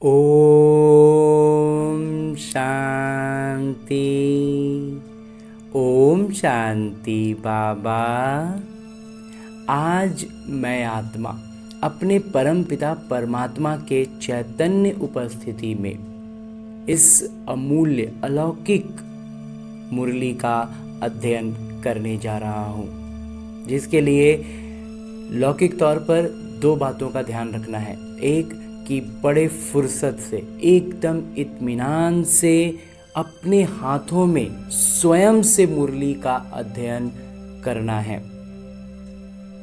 ओम शांति। ओम शांति बाबा। आज मैं आत्मा अपने परम पिता परमात्मा के चैतन्य उपस्थिति में इस अमूल्य अलौकिक मुरली का अध्ययन करने जा रहा हूँ, जिसके लिए लौकिक तौर पर दो बातों का ध्यान रखना है। एक कि बड़े फुर्सत से, एकदम इत्मीनान से अपने हाथों में स्वयं से मुरली का अध्ययन करना है,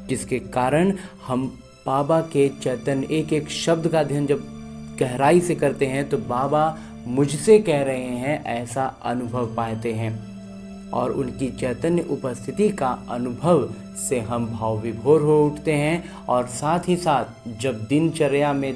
जिसके कारण हम बाबा के चैतन्य एक एक शब्द का अध्ययन जब गहराई से करते हैं तो बाबा मुझसे कह रहे हैं ऐसा अनुभव पाते हैं, और उनकी चैतन्य उपस्थिति का अनुभव से हम भाव विभोर हो उठते हैं। और साथ ही साथ जब दिनचर्या में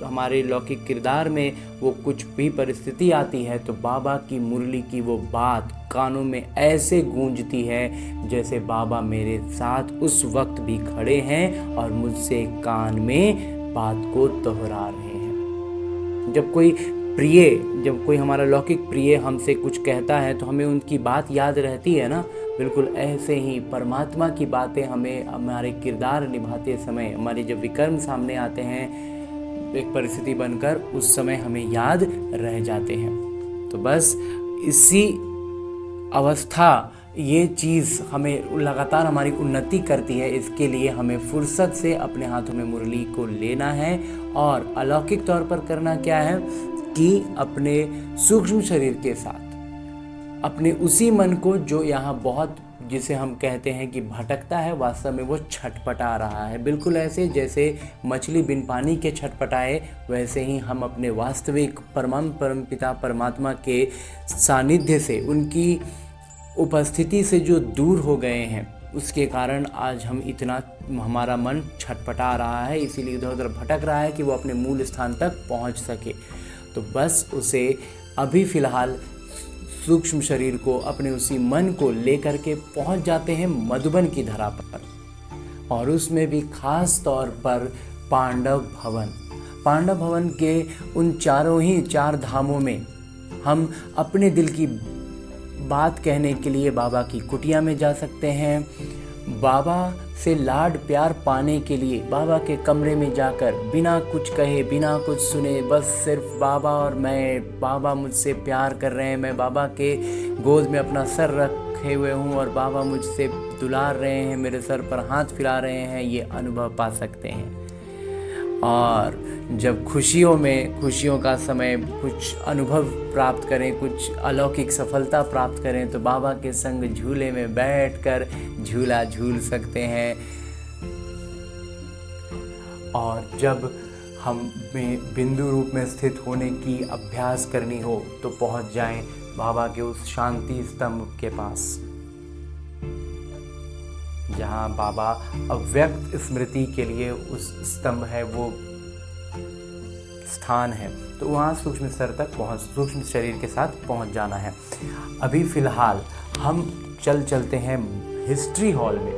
हमारे लौकिक किरदार में वो कुछ भी परिस्थिति आती है तो बाबा की मुरली की वो बात कानों में ऐसे गूंजती है जैसे बाबा मेरे साथ उस वक्त भी खड़े हैं और मुझसे कान में बात को दोहरा रहे हैं। जब कोई हमारा लौकिक प्रिय हमसे कुछ कहता है तो हमें उनकी बात याद रहती है ना। बिल्कुल ऐसे ही परमात्मा की बातें हमें हमारे किरदार निभाते समय, हमारे जब विकर्म सामने आते हैं एक परिस्थिति बनकर, उस समय हमें याद रह जाते हैं। तो बस इसी अवस्था, ये चीज़ हमें लगातार हमारी उन्नति करती है। इसके लिए हमें फुर्सत से अपने हाथों में मुरली को लेना है। और अलौकिक तौर पर करना क्या है कि अपने सूक्ष्म शरीर के साथ अपने उसी मन को जो यहाँ बहुत, जिसे हम कहते हैं कि भटकता है, वास्तव में वो छटपटा रहा है। बिल्कुल ऐसे जैसे मछली बिन पानी के छटपटाए, वैसे ही हम अपने वास्तविक परम पिता परमात्मा के सानिध्य से, उनकी उपस्थिति से जो दूर हो गए हैं, उसके कारण आज हमारा मन छटपटा रहा है, इसीलिए इधर उधर भटक रहा है कि वो अपने मूल स्थान तक पहुंच सके। तो बस उसे अभी फ़िलहाल सूक्ष्म शरीर को, अपने उसी मन को लेकर के पहुंच जाते हैं मधुबन की धरा पर, और उसमें भी खास तौर पर पांडव भवन के उन चार धामों में हम अपने दिल की बात कहने के लिए बाबा की कुटिया में जा सकते हैं। बाबा से लाड प्यार पाने के लिए बाबा के कमरे में जाकर बिना कुछ कहे, बिना कुछ सुने, बस सिर्फ बाबा और मैं, बाबा मुझसे प्यार कर रहे हैं, मैं बाबा के गोद में अपना सर रखे हुए हूँ और बाबा मुझसे दुलार रहे हैं, मेरे सर पर हाथ फिरा रहे हैं, ये अनुभव पा सकते हैं। और जब खुशियों का समय कुछ अनुभव प्राप्त करें, कुछ अलौकिक सफलता प्राप्त करें, तो बाबा के संग झूले में बैठकर झूला झूल सकते हैं। और जब हम में बिंदु रूप में स्थित होने की अभ्यास करनी हो तो पहुंच जाएं बाबा के उस शांति स्तंभ के पास, जहाँ बाबा अव्यक्त स्मृति के लिए उस स्तंभ है, वो स्थान है। तो वहाँ सूक्ष्म शरीर के साथ पहुँच जाना है। अभी फ़िलहाल हम चलते हैं हिस्ट्री हॉल में,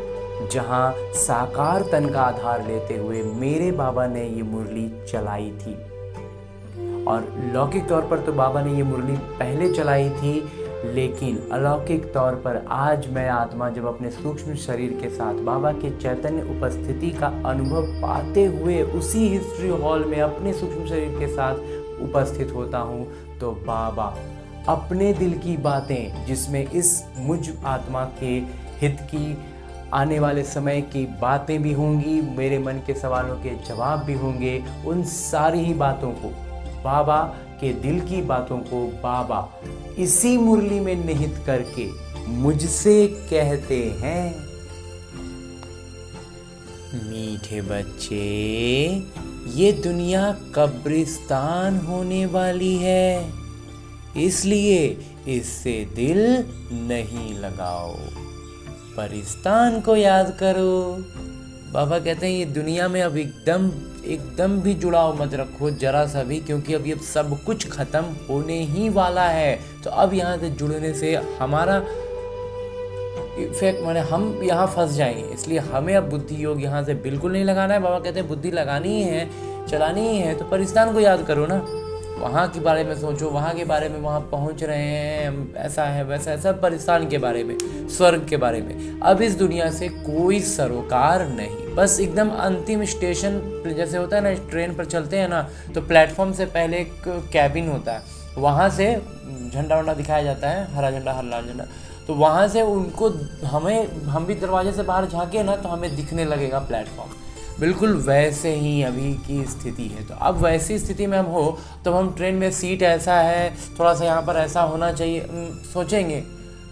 जहाँ साकार तन का आधार लेते हुए मेरे बाबा ने ये मुरली चलाई थी। और लौकिक तौर पर तो बाबा ने ये मुरली पहले चलाई थी, लेकिन अलौकिक तौर पर आज मैं आत्मा जब अपने सूक्ष्म शरीर के साथ बाबा के चैतन्य उपस्थिति का अनुभव पाते हुए उसी हिस्ट्री हॉल में अपने सूक्ष्म शरीर के साथ उपस्थित होता हूँ, तो बाबा अपने दिल की बातें, जिसमें इस मुझ आत्मा के हित की, आने वाले समय की बातें भी होंगी, मेरे मन के सवालों के जवाब भी होंगे, उन सारी ही बातों को, बाबा के दिल की बातों को बाबा इसी मुरली में निहित करके मुझसे कहते हैं, मीठे बच्चे, ये दुनिया कब्रिस्तान होने वाली है, इसलिए इससे दिल नहीं लगाओ, परिस्तान को याद करो। बाबा कहते हैं ये दुनिया में अब एकदम भी जुड़ाव मत रखो, जरा सा भी, क्योंकि अब ये सब कुछ खत्म होने ही वाला है। तो अब यहाँ से जुड़ने से हमारा इफेक्ट, माने हम यहाँ फंस जाएंगे, इसलिए हमें अब बुद्धि योग यहाँ से बिल्कुल नहीं लगाना है। बाबा कहते हैं बुद्धि लगानी ही है, चलानी ही है तो पाकिस्तान को याद करो ना, वहाँ के बारे में सोचो, वहाँ के बारे में, वहाँ पहुँच रहे हैं हम, ऐसा है वैसा है, सब पाकिस्तान के बारे में, स्वर्ग के बारे में। अब इस दुनिया से कोई सरोकार नहीं, बस एकदम अंतिम स्टेशन जैसे होता है ना, ट्रेन पर चलते हैं ना तो प्लेटफॉर्म से पहले एक कैबिन होता है, वहाँ से झंडा वंडा दिखाया जाता है, हरा झंडा हरा लाल झंडा, तो वहाँ से उनको हम भी दरवाजे से बाहर झाँके ना तो हमें दिखने लगेगा प्लेटफॉर्म। बिल्कुल वैसे ही अभी की स्थिति है। तो अब वैसी स्थिति में हम हो तो हम ट्रेन में सीट ऐसा है, थोड़ा सा यहाँ पर ऐसा होना चाहिए, सोचेंगे।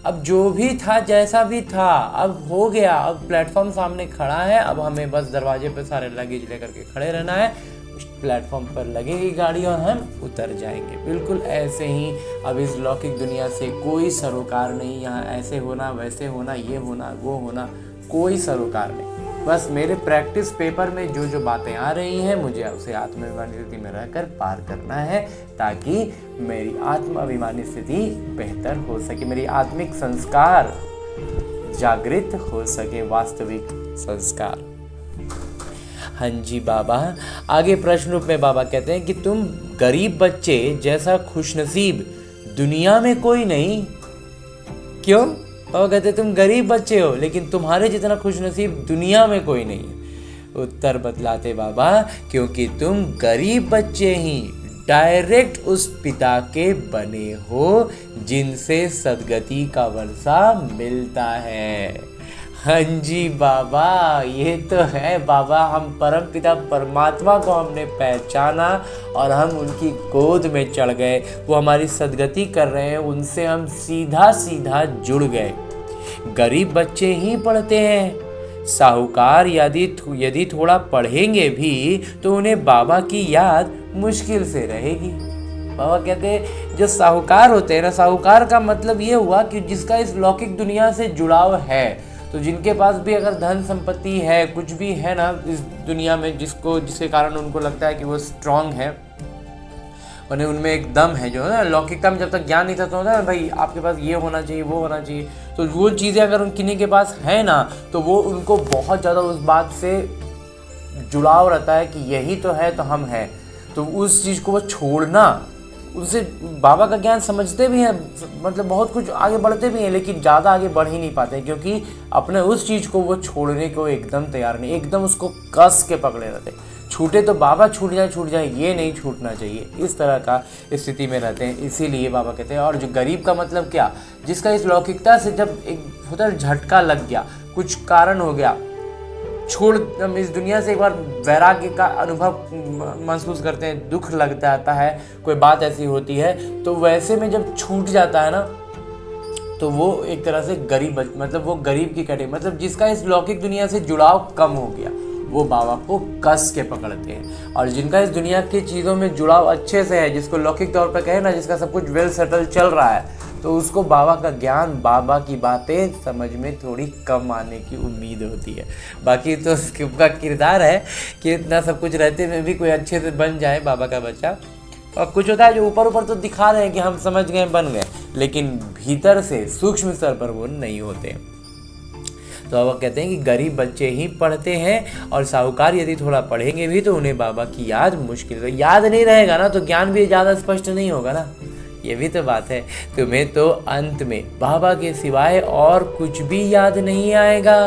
अब जो भी था जैसा भी था अब हो गया, अब प्लेटफॉर्म सामने खड़ा है, अब हमें बस दरवाजे पर सारे लगेज लेकर के खड़े रहना है, उस प्लेटफॉर्म पर लगेगी गाड़ी और हम उतर जाएंगे। बिल्कुल ऐसे ही अब इस लौकिक दुनिया से कोई सरोकार नहीं, यहाँ ऐसे होना वैसे होना, ये होना वो होना, कोई सरोकार नहीं। बस मेरे प्रैक्टिस पेपर में जो जो बातें आ रही हैं मुझे उसे आत्माभिमानी स्थिति में रहकर पार करना है, ताकि मेरी आत्माभिमानी स्थिति बेहतर हो सके, मेरी आत्मिक संस्कार जागृत हो सके, वास्तविक संस्कार। हाँ जी बाबा। आगे प्रश्न रूप में बाबा कहते हैं कि तुम गरीब बच्चे जैसा खुशनसीब दुनिया में कोई नहीं। क्यों? बाबा कहते तुम गरीब बच्चे हो लेकिन तुम्हारे जितना खुशनसीब दुनिया में कोई नहीं है। उत्तर बतलाते बाबा, क्योंकि तुम गरीब बच्चे ही डायरेक्ट उस पिता के बने हो जिनसे सद्गति का वर्षा मिलता है। हाँ जी बाबा, ये तो है बाबा, हम परम पिता परमात्मा को हमने पहचाना और हम उनकी गोद में चढ़ गए, वो हमारी सद्गति कर रहे हैं, उनसे हम सीधा सीधा जुड़ गए। गरीब बच्चे ही पढ़ते हैं, साहूकार यदि थोड़ा पढ़ेंगे भी तो उन्हें बाबा की याद मुश्किल से रहेगी। बाबा कहते हैं जो साहूकार होते हैं ना, साहूकार का मतलब ये हुआ कि जिसका इस लौकिक दुनिया से जुड़ाव है, तो जिनके पास भी अगर धन संपत्ति है, कुछ भी है ना इस दुनिया में, जिसके कारण उनको लगता है कि वो स्ट्रांग है, उन्हें उनमें एक दम है जो है ना, लौकिकता में जब तक ज्ञान नहीं था तो होता है भाई आपके पास ये होना चाहिए वो होना चाहिए, तो वो चीज़ें अगर उन किन्हीं के पास है ना तो वो उनको बहुत ज़्यादा उस बात से जुड़ाव रहता है कि यही तो है तो हम हैं, तो उस चीज़ को वो छोड़ना, उनसे बाबा का ज्ञान समझते भी हैं, मतलब बहुत कुछ आगे बढ़ते भी हैं, लेकिन ज़्यादा आगे बढ़ ही नहीं पाते क्योंकि अपने उस चीज़ को वो छोड़ने को एकदम तैयार नहीं, एकदम उसको कस के पकड़े रहते। छूटे तो बाबा छूट जाए, ये नहीं छूटना चाहिए, इस तरह का स्थिति में रहते हैं। इसीलिए बाबा कहते हैं, और जो गरीब का मतलब क्या, जिसका इस लौकिकता से जब एक होता है झटका लग गया, कुछ कारण हो गया, छोड़ इस दुनिया से एक बार वैराग्य का अनुभव महसूस करते हैं, दुख लग जाता है, कोई बात ऐसी होती है, तो वैसे में जब छूट जाता है ना तो वो एक तरह से गरीब, मतलब वो गरीब की कैटेगरी, मतलब जिसका इस लौकिक दुनिया से जुड़ाव कम हो गया, वो बाबा को कस के पकड़ते हैं। और जिनका इस दुनिया की चीज़ों में जुड़ाव अच्छे से है, जिसको लौकिक तौर पर कहे ना, जिसका सब कुछ वेल सेटल चल रहा है, तो उसको बाबा का ज्ञान, बाबा की बातें समझ में थोड़ी कम आने की उम्मीद होती है। बाकी तो उसका किरदार है कि इतना सब कुछ रहते में भी कोई अच्छे से बन जाए बाबा का बच्चा। और कुछ होता है जो ऊपर ऊपर तो दिखा रहे हैं कि हम समझ गए बन गए, लेकिन भीतर से सूक्ष्म स्तर पर वो नहीं होते। तो बाबा कहते हैं कि गरीब बच्चे ही पढ़ते हैं और साहूकार यदि थोड़ा पढ़ेंगे भी तो उन्हें बाबा की याद मुश्किल है। याद नहीं रहेगा ना तो ज्ञान भी ज़्यादा स्पष्ट नहीं होगा ना, ये भी तो बात है। तुम्हें तो अंत में बाबा के सिवाय और कुछ भी याद नहीं आएगा,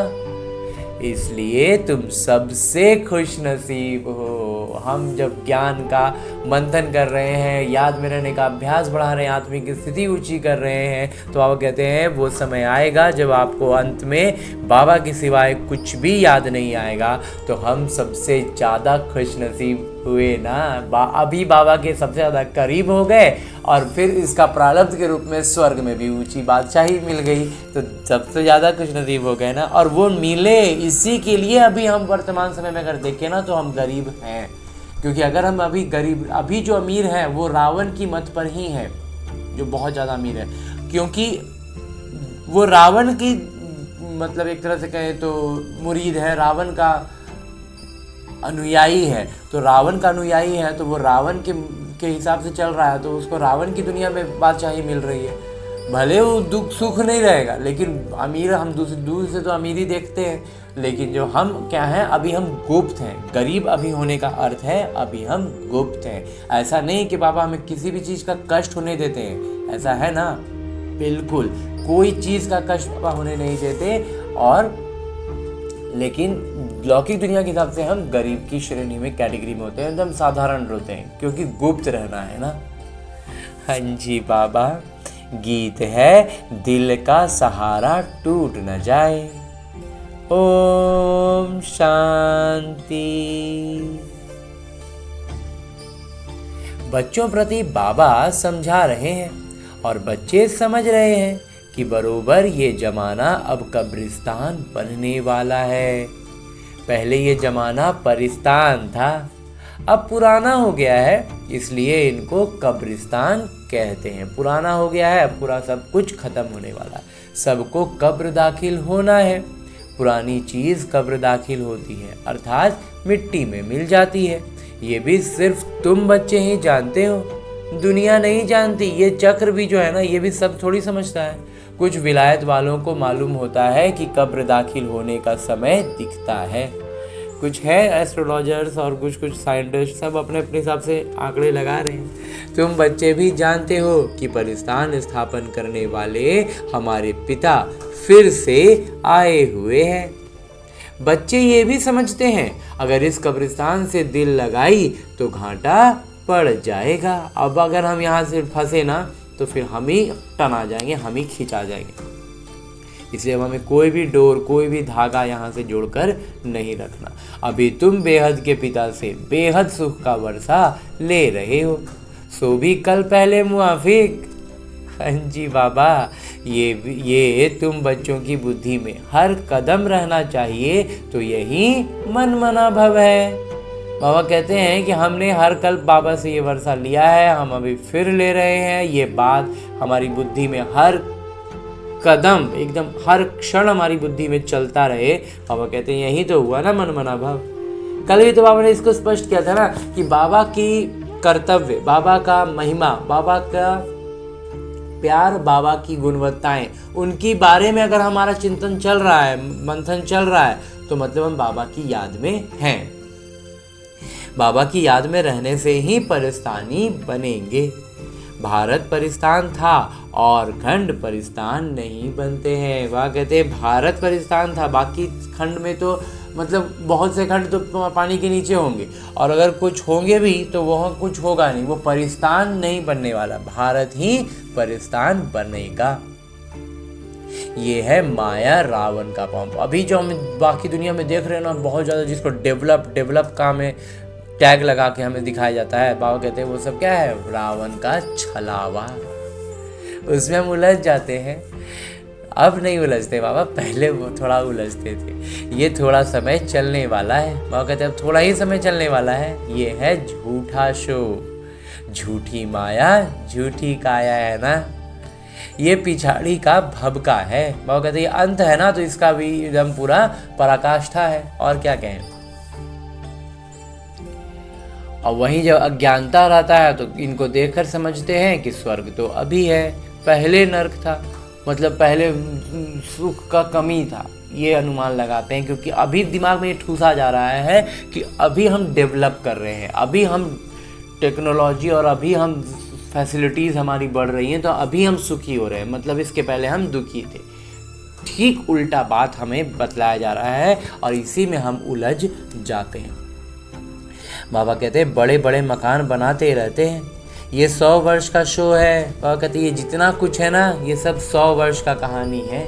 इसलिए तुम सबसे खुश नसीब हो। हम जब ज्ञान का मंथन कर रहे हैं, याद में रहने का अभ्यास बढ़ा रहे हैं, आत्मिक स्थिति ऊंची कर रहे हैं, तो बाबा कहते हैं वो समय आएगा जब आपको अंत में बाबा के सिवाय कुछ भी याद नहीं आएगा। तो हम सबसे ज़्यादा खुश नसीब हुए ना, अभी बाबा के सबसे ज़्यादा करीब हो गए और फिर इसका प्रारब्ध के रूप में स्वर्ग में भी ऊंची बादशाही मिल गई, तो सबसे ज़्यादा खुश नसीब हो गए ना। और वो मिले इसी के लिए अभी हम वर्तमान समय में अगर देखें ना तो हम गरीब हैं, क्योंकि अगर हम अभी गरीब, अभी जो अमीर हैं वो रावण की मत पर ही है, जो बहुत ज़्यादा अमीर है, क्योंकि वो रावण की मतलब एक तरह से कहें तो मुरीद है, रावण का अनुयायी है। तो रावण का अनुयायी है तो वो रावण के हिसाब से चल रहा है, तो उसको रावण की दुनिया में बादशाही मिल रही है। भले वो दुख सुख नहीं रहेगा, लेकिन अमीर हम दूर से तो अमीरी देखते हैं, लेकिन जो हम क्या हैं, अभी हम गुप्त हैं। गरीब अभी होने का अर्थ है अभी हम गुप्त हैं। ऐसा नहीं कि बाबा हमें किसी भी चीज़ का कष्ट होने देते हैं, ऐसा है ना? बिल्कुल कोई चीज़ का कष्ट बाबा होने नहीं देते। और लेकिन लौकिक दुनिया के हिसाब से हम गरीब की श्रेणी में, कैटेगरी में होते हैं, एकदम साधारण होते हैं, क्योंकि गुप्त रहना है ना। हाँ जी बाबा, गीत है दिल का सहारा टूट न जाए। ओम शांति। बच्चों प्रति बाबा समझा रहे हैं और बच्चे समझ रहे हैं कि बरोबर ये जमाना अब कब्रिस्तान बनने वाला है। पहले ये जमाना परिस्तान था, अब पुराना हो गया है, इसलिए इनको कब्रिस्तान कहते हैं। पुराना हो गया है, पूरा सब कुछ खत्म होने वाला है, सबको कब्र दाखिल होना है। पुरानी चीज़ कब्र दाखिल होती है, अर्थात मिट्टी में मिल जाती है। ये भी सिर्फ तुम बच्चे ही जानते हो, दुनिया नहीं जानती। ये चक्र भी जो है ना, ये भी सब थोड़ी समझता है। कुछ विलायत वालों को मालूम होता है कि कब्र दाखिल होने का समय दिखता है। कुछ है एस्ट्रोलॉजर्स और कुछ साइंटिस्ट, सब अपने अपने हिसाब से आंकड़े लगा रहे हैं। तुम बच्चे भी जानते हो कि परिस्तान स्थापन करने वाले हमारे पिता फिर से आए हुए हैं। बच्चे ये भी समझते हैं अगर इस कब्रिस्तान से दिल लगाई तो घाटा पड़ जाएगा। अब अगर हम यहाँ से फंसे ना तो फिर हम ही टना जाएंगे, हम ही खिंचा जाएंगे। इसलिए अब हमें कोई भी डोर, कोई भी धागा यहाँ से जोड़कर नहीं रखना। अभी तुम बेहद के पिता से बेहद सुख का वर्षा ले रहे हो, सो भी कल पहले मुआफिक। हाँ जी बाबा, ये तुम बच्चों की बुद्धि में हर कदम रहना चाहिए, तो यही मन मना भव है। बाबा कहते हैं कि हमने हर कल बाबा से ये वर्षा लिया है, हम अभी फिर ले रहे हैं। ये बात हमारी बुद्धि में हर कदम, एकदम हर क्षण हमारी बुद्धि में चलता रहे। बाबा कहते हैं यही तो हुआ ना मन मना भाव। कल भी तो बाबा ने इसको स्पष्ट किया था ना कि बाबा की कर्तव्य, बाबा का महिमा, बाबा का प्यार, बाबा की गुणवत्ताएं, उनकी बारे में अगर हमारा चिंतन चल रहा है, मंथन चल रहा है, तो मतलब हम बाबा की याद में हैं। बाबा की याद में रहने से ही परिस्तानी बनेंगे। भारत परिस्तान था और खंड परिस्तान नहीं बनते हैं। वह कहते हैं भारत परिस्तान था, बाकी खंड में तो मतलब बहुत से खंड तो पानी के नीचे होंगे, और अगर कुछ होंगे भी तो वह कुछ होगा नहीं, वो परिस्तान नहीं बनने वाला, भारत ही परिस्तान बनेगा। ये है माया रावण का पंप। अभी जो हम बाकी दुनिया में देख रहे हैं ना, बहुत ज़्यादा जिसको डेवलप का में टैग लगा के हमें दिखाया जाता है, बाबा कहते हैं वो सब क्या है, रावण का छलावा। उसमें हम उलझ जाते हैं। अब नहीं उलझते बाबा, पहले वो थोड़ा उलझते थे। ये थोड़ा समय चलने वाला है। बाबा कहते हैं अब थोड़ा ही समय चलने वाला है। ये है झूठा शो, झूठी माया, झूठी काया है ना। ये पिछाड़ी का भबका है। बाबा कहते हैं ये अंत है ना, तो इसका भी एकदम पूरा पराकाष्ठा है, और क्या कहें। और वहीं जब अज्ञानता रहता है तो इनको देखकर समझते हैं कि स्वर्ग तो अभी है, पहले नर्क था, मतलब पहले सुख का कमी था। ये अनुमान लगाते हैं, क्योंकि अभी दिमाग में ये ठूसा जा रहा है कि अभी हम डेवलप कर रहे हैं, अभी हम टेक्नोलॉजी और अभी हम फैसिलिटीज़ हमारी बढ़ रही हैं, तो अभी हम सुखी हो रहे हैं, मतलब इसके पहले हम दुखी थे। ठीक उल्टा बात हमें बतलाया जा रहा है और इसी में हम उलझ जाते हैं। बाबा कहते हैं बड़े बड़े मकान बनाते रहते हैं, ये 100 वर्ष का शो है। बाबा कहते हैं ये जितना कुछ है ना, ये सब 100 वर्ष का कहानी है।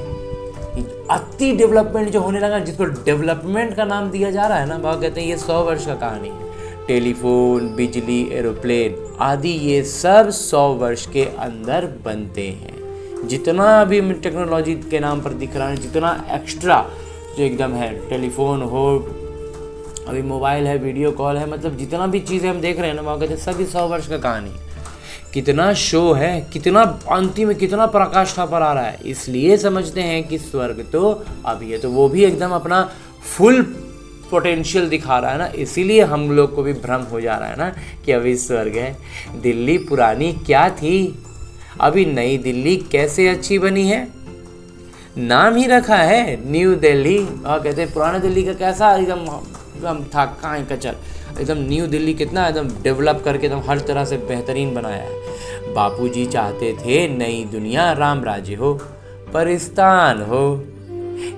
अति डेवलपमेंट जो होने लगा, जिसको डेवलपमेंट का नाम दिया जा रहा है ना, बाबा कहते हैं ये 100 वर्ष का कहानी है। टेलीफोन, बिजली, एरोप्लेन आदि ये सब 100 वर्ष के अंदर बनते हैं। जितना अभी टेक्नोलॉजी के नाम पर दिख रहा है, जितना एक्स्ट्रा जो एकदम है, टेलीफोन हो, अभी मोबाइल है, वीडियो कॉल है, मतलब जितना भी चीज़ें हम देख रहे हैं ना, वहाँ कहते हैं सभी 100 वर्ष का कहानी है। कितना शो है, कितना अंतिम में कितना पराकाष्ठा पर आ रहा है। इसलिए समझते हैं कि स्वर्ग तो अभी है, तो वो भी एकदम अपना फुल पोटेंशियल दिखा रहा है ना, इसीलिए हम लोग को भी भ्रम हो जा रहा है ना कि अभी स्वर्ग है। दिल्ली पुरानी क्या थी, अभी नई दिल्ली कैसे अच्छी बनी है, नाम ही रखा है न्यू दिल्ली। और कहते हैं पुराना दिल्ली का कैसा एकदम एकदम था कांय कचर, एकदम न्यू दिल्ली कितना एकदम डेवलप करके एकदम हर तरह से बेहतरीन बनाया है। बापूजी चाहते थे नई दुनिया राम राज्य हो, परिस्तान हो।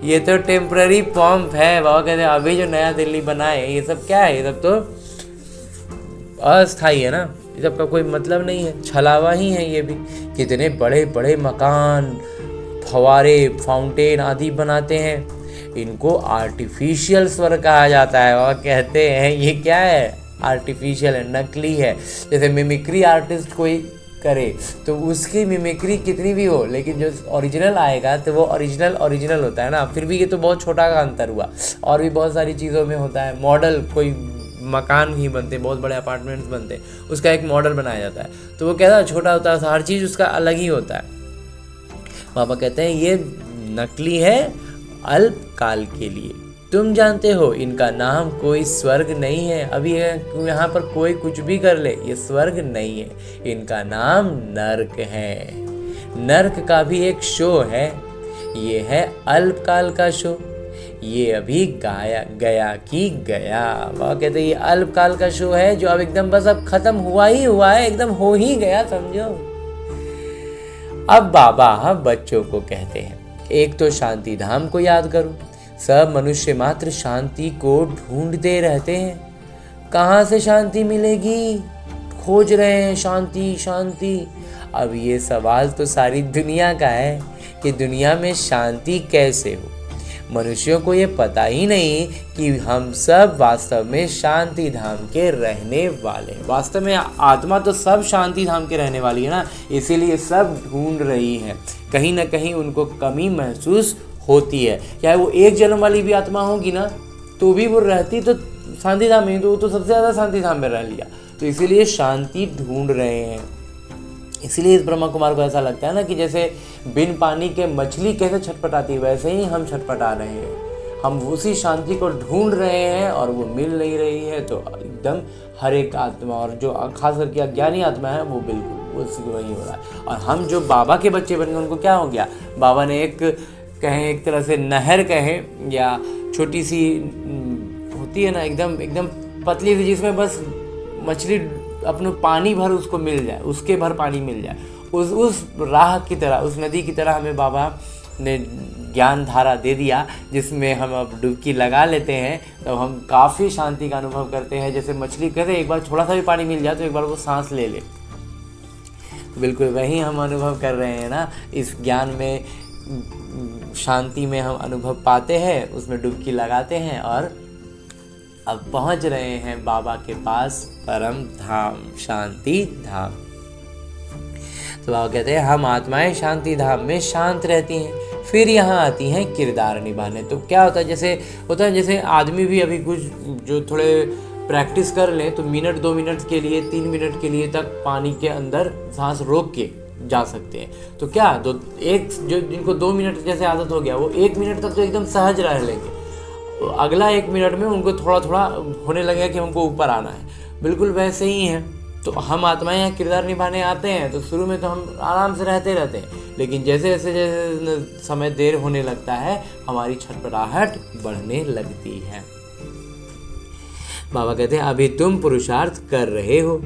ये तो टेम्पररी पॉम्प है। बाबा कहते हैं अभी जो नया दिल्ली बना है ये सब क्या है, ये सब तो अस्थाई है ना, ये सब का कोई मतलब नहीं है, छलावा ही है ये भी। कितने बड़े बड़े मकान, फवारे, फाउंटेन आदि बनाते हैं, इनको आर्टिफिशियल स्वर्ग कहा जाता है। और कहते हैं ये क्या है, आर्टिफिशियल है, नकली है। जैसे मिमिक्री आर्टिस्ट कोई करे तो उसकी मिमिक्री कितनी भी हो, लेकिन जो ओरिजिनल आएगा तो वो ओरिजिनल होता है ना। फिर भी ये तो बहुत छोटा का अंतर हुआ, और भी बहुत सारी चीज़ों में होता है। मॉडल, कोई मकान ही बनते, बहुत बड़े अपार्टमेंट्स बनते, उसका एक मॉडल बनाया जाता है, तो वो कैसा छोटा होता है, हर चीज़ उसका अलग ही होता है। बाबा कहते हैं ये नकली है अल्पकाल के लिए। तुम जानते हो इनका नाम कोई स्वर्ग नहीं है। अभी यहाँ पर कोई कुछ भी कर ले, ये स्वर्ग नहीं है, इनका नाम नर्क है। नर्क का भी एक शो है, ये है अल्पकाल का शो। ये अभी गया की गया। वह कहते हैं ये अल्पकाल का शो है जो अब एकदम बस अब खत्म हुआ ही हुआ है, एकदम हो ही गया समझो। अब बाबा बच्चों को कहते हैं एक तो शांति धाम को याद करो। सब मनुष्य मात्र शांति को ढूंढते रहते हैं, कहाँ से शांति मिलेगी, खोज रहे हैं शांति शांति। अब ये सवाल तो सारी दुनिया का है कि दुनिया में शांति कैसे हो। मनुष्यों को ये पता ही नहीं कि हम सब वास्तव में शांति धाम के रहने वाले। वास्तव में आत्मा तो सब शांति धाम के रहने वाली है ना, इसीलिए सब ढूंढ रही है। कहीं ना कहीं उनको कमी महसूस होती है। चाहे वो एक जन्म वाली भी आत्मा होगी ना, तो भी वो रहती तो शांति धाम में, तो वो तो सबसे ज़्यादा शांति धाम में रह लिया। तो इसीलिए शांति ढूंढ रहे हैं। इसीलिए इस ब्रह्मा कुमार को ऐसा लगता है ना कि जैसे बिन पानी के मछली कैसे छटपटाती है, वैसे ही हम छटपटा रहे हैं। हम उसी शांति को ढूंढ रहे हैं और वो मिल नहीं रही है। तो एकदम हर एक आत्मा, और जो खास करके अज्ञानी आत्मा है, वो बिल्कुल उसी वही हो रहा है। और हम जो बाबा के बच्चे बन गए, उनको क्या हो गया, बाबा ने एक तरह से नहर कहें या छोटी सी होती है ना, एकदम पतली सी, जिसमें बस मछली अपने पानी भर उसको मिल जाए, उसके भर पानी मिल जाए, उस राह की तरह, उस नदी की तरह हमें बाबा ने ज्ञान धारा दे दिया, जिसमें हम अब डुबकी लगा लेते हैं तो हम काफ़ी शांति का अनुभव करते हैं। जैसे मछली कहते हैं एक बार थोड़ा सा भी पानी मिल जाए तो एक बार वो सांस ले ले, बिल्कुल वही हम अनुभव कर रहे हैं ना। इस ज्ञान में, शांति में हम अनुभव पाते हैं, उसमें डुबकी लगाते हैं और अब पहुंच रहे हैं बाबा के पास, परम धाम, शांति धाम। तो बाबा कहते हैं हम आत्माएं शांति धाम में शांत रहती हैं, फिर यहाँ आती हैं किरदार निभाने। तो क्या होता है, जैसे आदमी भी अभी कुछ जो थोड़े प्रैक्टिस कर लें तो मिनट 2 मिनट के लिए 3 मिनट के लिए तक पानी के अंदर सांस रोक के जा सकते हैं। तो क्या जो जिनको 2 मिनट जैसे आदत हो गया, वो 1 मिनट तक तो एकदम सहज रह लेंगे। अगला 1 मिनट में उनको थोड़ा थोड़ा होने लगेगा कि हमको ऊपर आना है। बिल्कुल वैसे ही है। तो हम आत्माएं यहाँ किरदार निभाने आते हैं तो शुरू में तो हम आराम से रहते हैं, लेकिन जैसे समय देर होने लगता है, हमारी छटपटाहट बढ़ने लगती है। बाबा कहते हैं अभी तुम पुरुषार्थ कर रहे हो,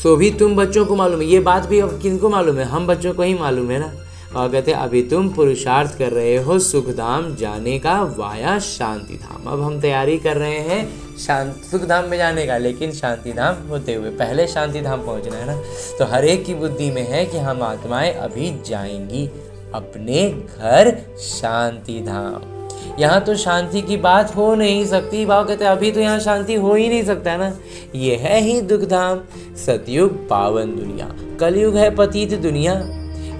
सो भी तुम बच्चों को मालूम है। ये बात भी अब किनको मालूम है, हम बच्चों को ही मालूम है ना। और कहते हैं अभी तुम पुरुषार्थ कर रहे हो सुखधाम जाने का वाया शांति धाम। अब हम तैयारी कर रहे हैं सुख धाम में जाने का, लेकिन शांति धाम होते हुए पहले शांति धाम पहुंचना है ना। तो हर एक की बुद्धि में है कि हम आत्माएं अभी जाएंगी अपने घर शांति धाम। यहाँ तो शांति की बात हो नहीं सकती। बाबा कहते हैं अभी तो यहाँ शांति हो ही नहीं सकता ना। ये है ही दुख धाम, सतयुग पावन दुनिया, कलयुग है पतित दुनिया।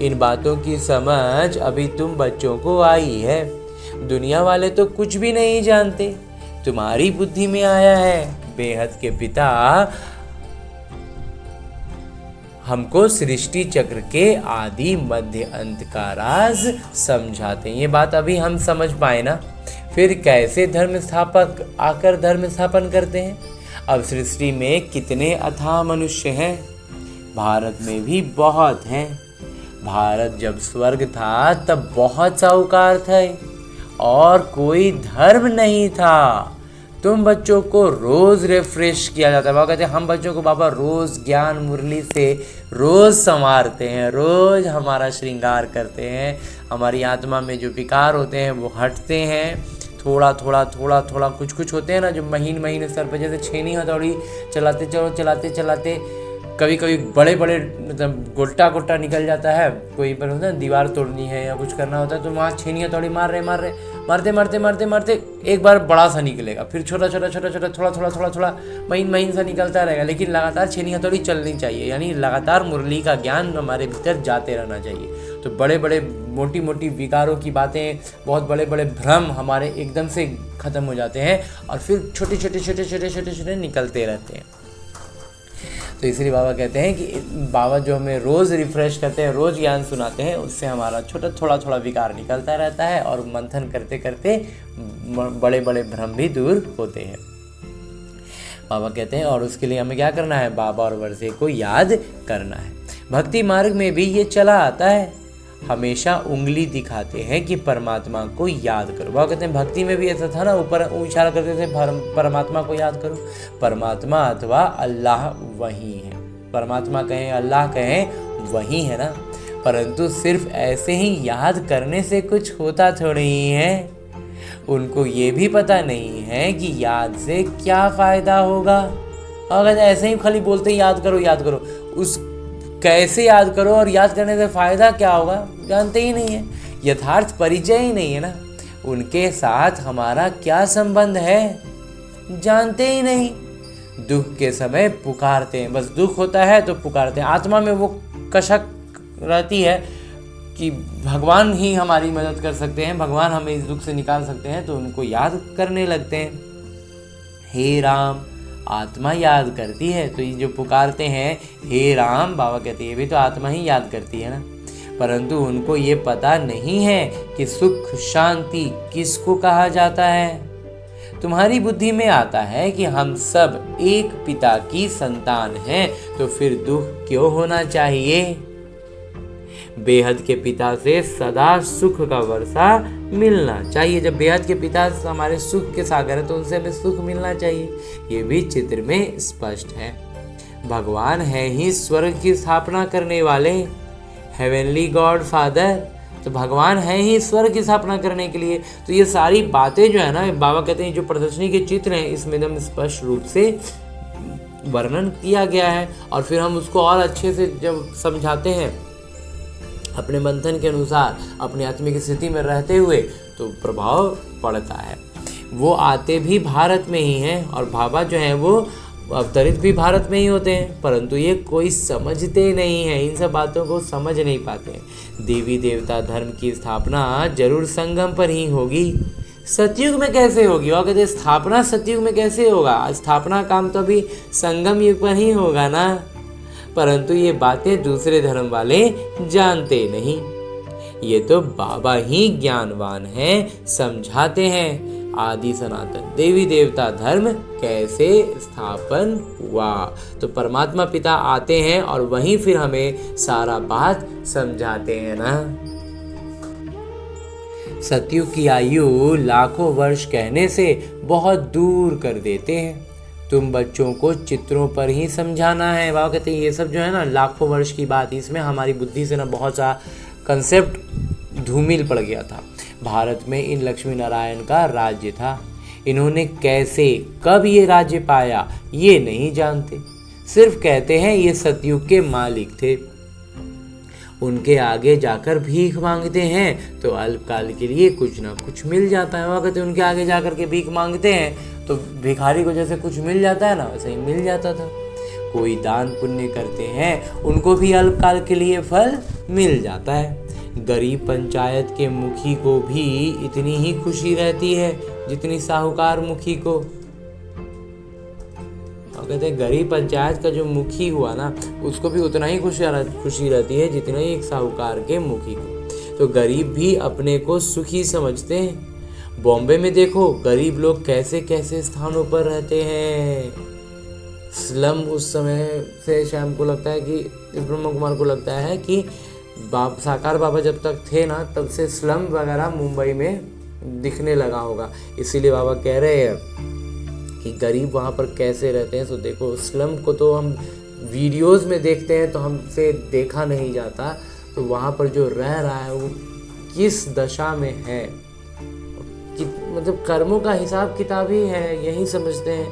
इन बातों की समझ अभी तुम बच्चों को आई है। दुनिया वाले तो कुछ भी नहीं जानते, तुम्हारी बुद्धि में आया है। बेहद के पिता हमको सृष्टि चक्र के आदि मध्य अंत का राज समझाते हैं। ये बात अभी हम समझ पाए ना, फिर कैसे धर्म स्थापक आकर धर्म स्थापन करते हैं। अब सृष्टि में कितने अथाह मनुष्य हैं, भारत में भी बहुत हैं। भारत जब स्वर्ग था तब बहुत साहूकार थे और कोई धर्म नहीं था। तुम बच्चों को रोज रिफ्रेश किया जाता है। बाबा कहते हैं हम बच्चों को बाबा रोज ज्ञान मुरली से रोज संवारते हैं, रोज हमारा श्रृंगार करते हैं। हमारी आत्मा में जो विकार होते हैं वो हटते हैं, थोड़ा थोड़ा कुछ कुछ होते हैं ना जो महीन सर पे जैसे छेनी हथौड़ी चलाते चलो चलाते कभी कभी बड़े मतलब गोटा निकल जाता है। कोई पर होता है दीवार तोड़नी है या कुछ करना होता है तो वहाँ छेनी हथौड़ी मारते एक बार बड़ा सा निकलेगा, फिर छोटा थोड़ा महीन सा निकलता रहेगा, लेकिन लगातार छेनी हथौड़ी चलनी चाहिए। यानी लगातार मुरली का ज्ञान हमारे भीतर जाते रहना चाहिए। तो बड़े मोटी विकारों की बातें, बहुत बड़े भ्रम हमारे एकदम से ख़त्म हो जाते हैं और फिर छोटे निकलते रहते हैं। तो इसलिए बाबा कहते हैं कि बाबा जो हमें रोज़ रिफ़्रेश करते हैं, रोज़ ज्ञान सुनाते हैं, उससे हमारा थोड़ा विकार निकलता रहता है और मंथन करते करते बड़े भ्रम भी दूर होते हैं। बाबा कहते हैं और उसके लिए हमें क्या करना है, बाबा और वर्षे को याद करना है। भक्ति मार्ग में भी ये चला आता है, हमेशा उंगली दिखाते हैं कि परमात्मा को याद करो। बाबा कहते हैं भक्ति में भी ऐसा था ना, ऊपर इशारा करते थे परमात्मा को याद करो। परमात्मा अथवा अल्लाह वही है, परमात्मा कहें अल्लाह कहें वही है ना। परंतु सिर्फ ऐसे ही याद करने से कुछ होता थोड़ी ही है। उनको ये भी पता नहीं है कि याद से क्या फ़ायदा होगा। अगर ऐसे ही खाली बोलते याद करो, उस कैसे याद करो और याद करने से फ़ायदा क्या होगा जानते ही नहीं है, यथार्थ परिचय ही नहीं है ना। उनके साथ हमारा क्या संबंध है जानते ही नहीं। दुख के समय पुकारते हैं, बस दुख होता है तो पुकारते हैं। आत्मा में वो कशक रहती है कि भगवान ही हमारी मदद कर सकते हैं, भगवान हमें इस दुख से निकाल सकते हैं, तो उनको याद करने लगते हैं। हे राम, आत्मा याद करती है, तो ये जो पुकारते हैं हे राम, बाबा कहते हैं ये भी तो आत्मा ही याद करती है ना। परंतु उनको ये पता नहीं है कि सुख शांति किसको कहा जाता है। तुम्हारी बुद्धि में आता है कि हम सब एक पिता की संतान हैं, तो फिर दुख क्यों होना चाहिए। बेहद के पिता से सदा सुख का वर्षा मिलना चाहिए। जब बेहद के पिता हमारे सुख के सागर है तो उनसे हमें सुख मिलना चाहिए। ये भी चित्र में स्पष्ट है। भगवान है ही स्वर्ग की स्थापना करने वाले, हेवनली गॉड फादर। तो भगवान है ही स्वर्ग की स्थापना करने के लिए। तो ये सारी बातें जो है ना, बाबा कहते हैं जो प्रदर्शनी के चित्र हैं इसमें एकदम स्पष्ट रूप से वर्णन किया गया है। और फिर हम उसको और अच्छे से जब समझाते हैं अपने मंथन के अनुसार, अपनी आत्मिक स्थिति में रहते हुए, तो प्रभाव पड़ता है। वो आते भी भारत में ही हैं और बाबा जो हैं वो अवतरित भी भारत में ही होते हैं, परंतु ये कोई समझते नहीं हैं, इन सब बातों को समझ नहीं पाते हैं। देवी देवता धर्म की स्थापना जरूर संगम पर ही होगी, सतयुग में कैसे होगी। और कहते स्थापना सतयुग में कैसे होगा, स्थापना काम तो अभी संगम युग पर ही होगा ना। परंतु ये बातें दूसरे धर्म वाले जानते नहीं। ये तो बाबा ही ज्ञानवान हैं, समझाते हैं आदि सनातन देवी देवता धर्म कैसे स्थापन हुआ। तो परमात्मा पिता आते हैं और वहीं फिर हमें सारा बात समझाते हैं ना। सतयुग की आयु लाखों वर्ष कहने से बहुत दूर कर देते हैं। तुम बच्चों को चित्रों पर ही समझाना है। बाबा कहते हैं ये सब जो है ना लाखों वर्ष की बात, इसमें हमारी बुद्धि से ना बहुत सा कंसेप्ट धूमिल पड़ गया था। भारत में इन लक्ष्मी नारायण का राज्य था। इन्होंने कैसे कब ये राज्य पाया ये नहीं जानते, सिर्फ कहते हैं ये सतयुग के मालिक थे। उनके आगे जाकर भीख मांगते हैं तो अल्पकाल के लिए कुछ ना कुछ मिल जाता है। वह कहते उनके आगे जाकर के भीख मांगते हैं तो भिखारी को जैसे कुछ मिल जाता है ना, वैसे ही मिल जाता था। कोई दान पुण्य करते हैं उनको भी अल्पकाल के लिए फल मिल जाता है। गरीब पंचायत के मुखी को भी इतनी ही खुशी रहती है जितनी साहूकार मुखी को। और कहते हैं गरीब पंचायत का जो मुखी हुआ ना उसको भी उतना ही खुशी रहती है जितना ही एक साहूकार के मुखी को। तो गरीब भी अपने को सुखी समझते हैं। बॉम्बे में देखो गरीब लोग कैसे कैसे स्थानों पर रहते हैं। स्लम उस समय से श्याम को लगता है कि इस ब्रह्म कुमार को लगता है कि साकार बाबा जब तक थे ना तब से स्लम वगैरह मुंबई में दिखने लगा होगा। इसीलिए बाबा कह रहे हैं कि गरीब वहाँ पर कैसे रहते हैं। तो देखो स्लम को तो हम वीडियोस में देखते हैं तो हमसे देखा नहीं जाता, तो वहाँ पर जो रह रहा है वो किस दशा में है, मतलब कर्मों का हिसाब किताब ही है, यही समझते हैं।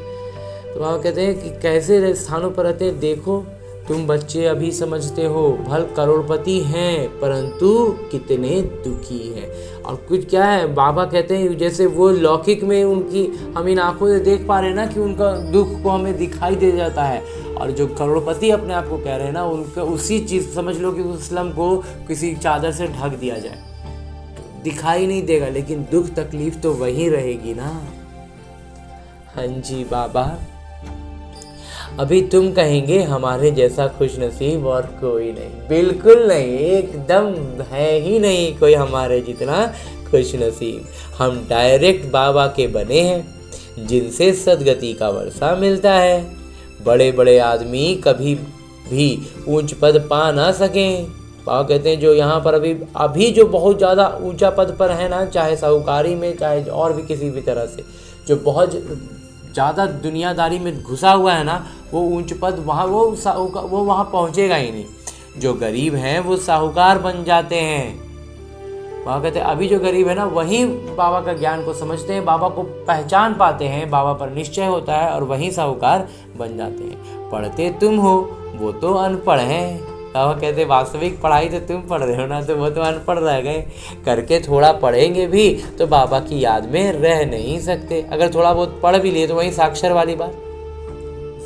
तो बाबा कहते हैं कि कैसे स्थानों पर रहते हैं। देखो तुम बच्चे अभी समझते हो भल करोड़पति हैं परंतु कितने दुखी हैं। और कुछ क्या है, बाबा कहते हैं जैसे वो लौकिक में उनकी हम इन आंखों से देख पा रहे हैं ना कि उनका दुख को हमें दिखाई दे जाता है, और जो करोड़पति अपने आप को कह रहे हैं ना उनका उसी चीज़ समझ लो कि उस स्लम को किसी चादर से ढक दिया जाए, दिखाई नहीं देगा, लेकिन दुख तकलीफ तो वही रहेगी ना। हाँ जी बाबा, अभी तुम कहेंगे हमारे जैसा खुशनसीब और कोई नहीं। बिल्कुल नहीं, एकदम है ही नहीं कोई हमारे जितना खुशनसीब। हम डायरेक्ट बाबा के बने हैं जिनसे सदगति का वर्षा मिलता है। बड़े बड़े आदमी कभी भी ऊंच पद पा ना सकें। बाबा कहते हैं जो यहाँ पर अभी जो बहुत ज़्यादा ऊंचा पद पर है ना, चाहे साहूकारी में चाहे और भी किसी भी तरह से, जो बहुत ज़्यादा दुनियादारी में घुसा हुआ है ना, वो ऊंच पद वहाँ वो वहाँ पहुँचेगा ही नहीं। जो गरीब हैं वो साहूकार बन जाते हैं। बाबा कहते हैं अभी जो गरीब है ना वही बाबा का ज्ञान को समझते हैं, बाबा को पहचान पाते हैं, बाबा पर निश्चय होता है और वही साहूकार बन जाते हैं। पढ़ते तुम हो, वो तो अनपढ़ हैं। बाबा कहते वास्तविक पढ़ाई तो तुम पढ़ रहे हो ना, तो वो तो अनपढ़ रह गए। करके थोड़ा पढ़ेंगे भी तो बाबा की याद में रह नहीं सकते। अगर थोड़ा बहुत पढ़ भी लिए तो वही साक्षर वाली बात,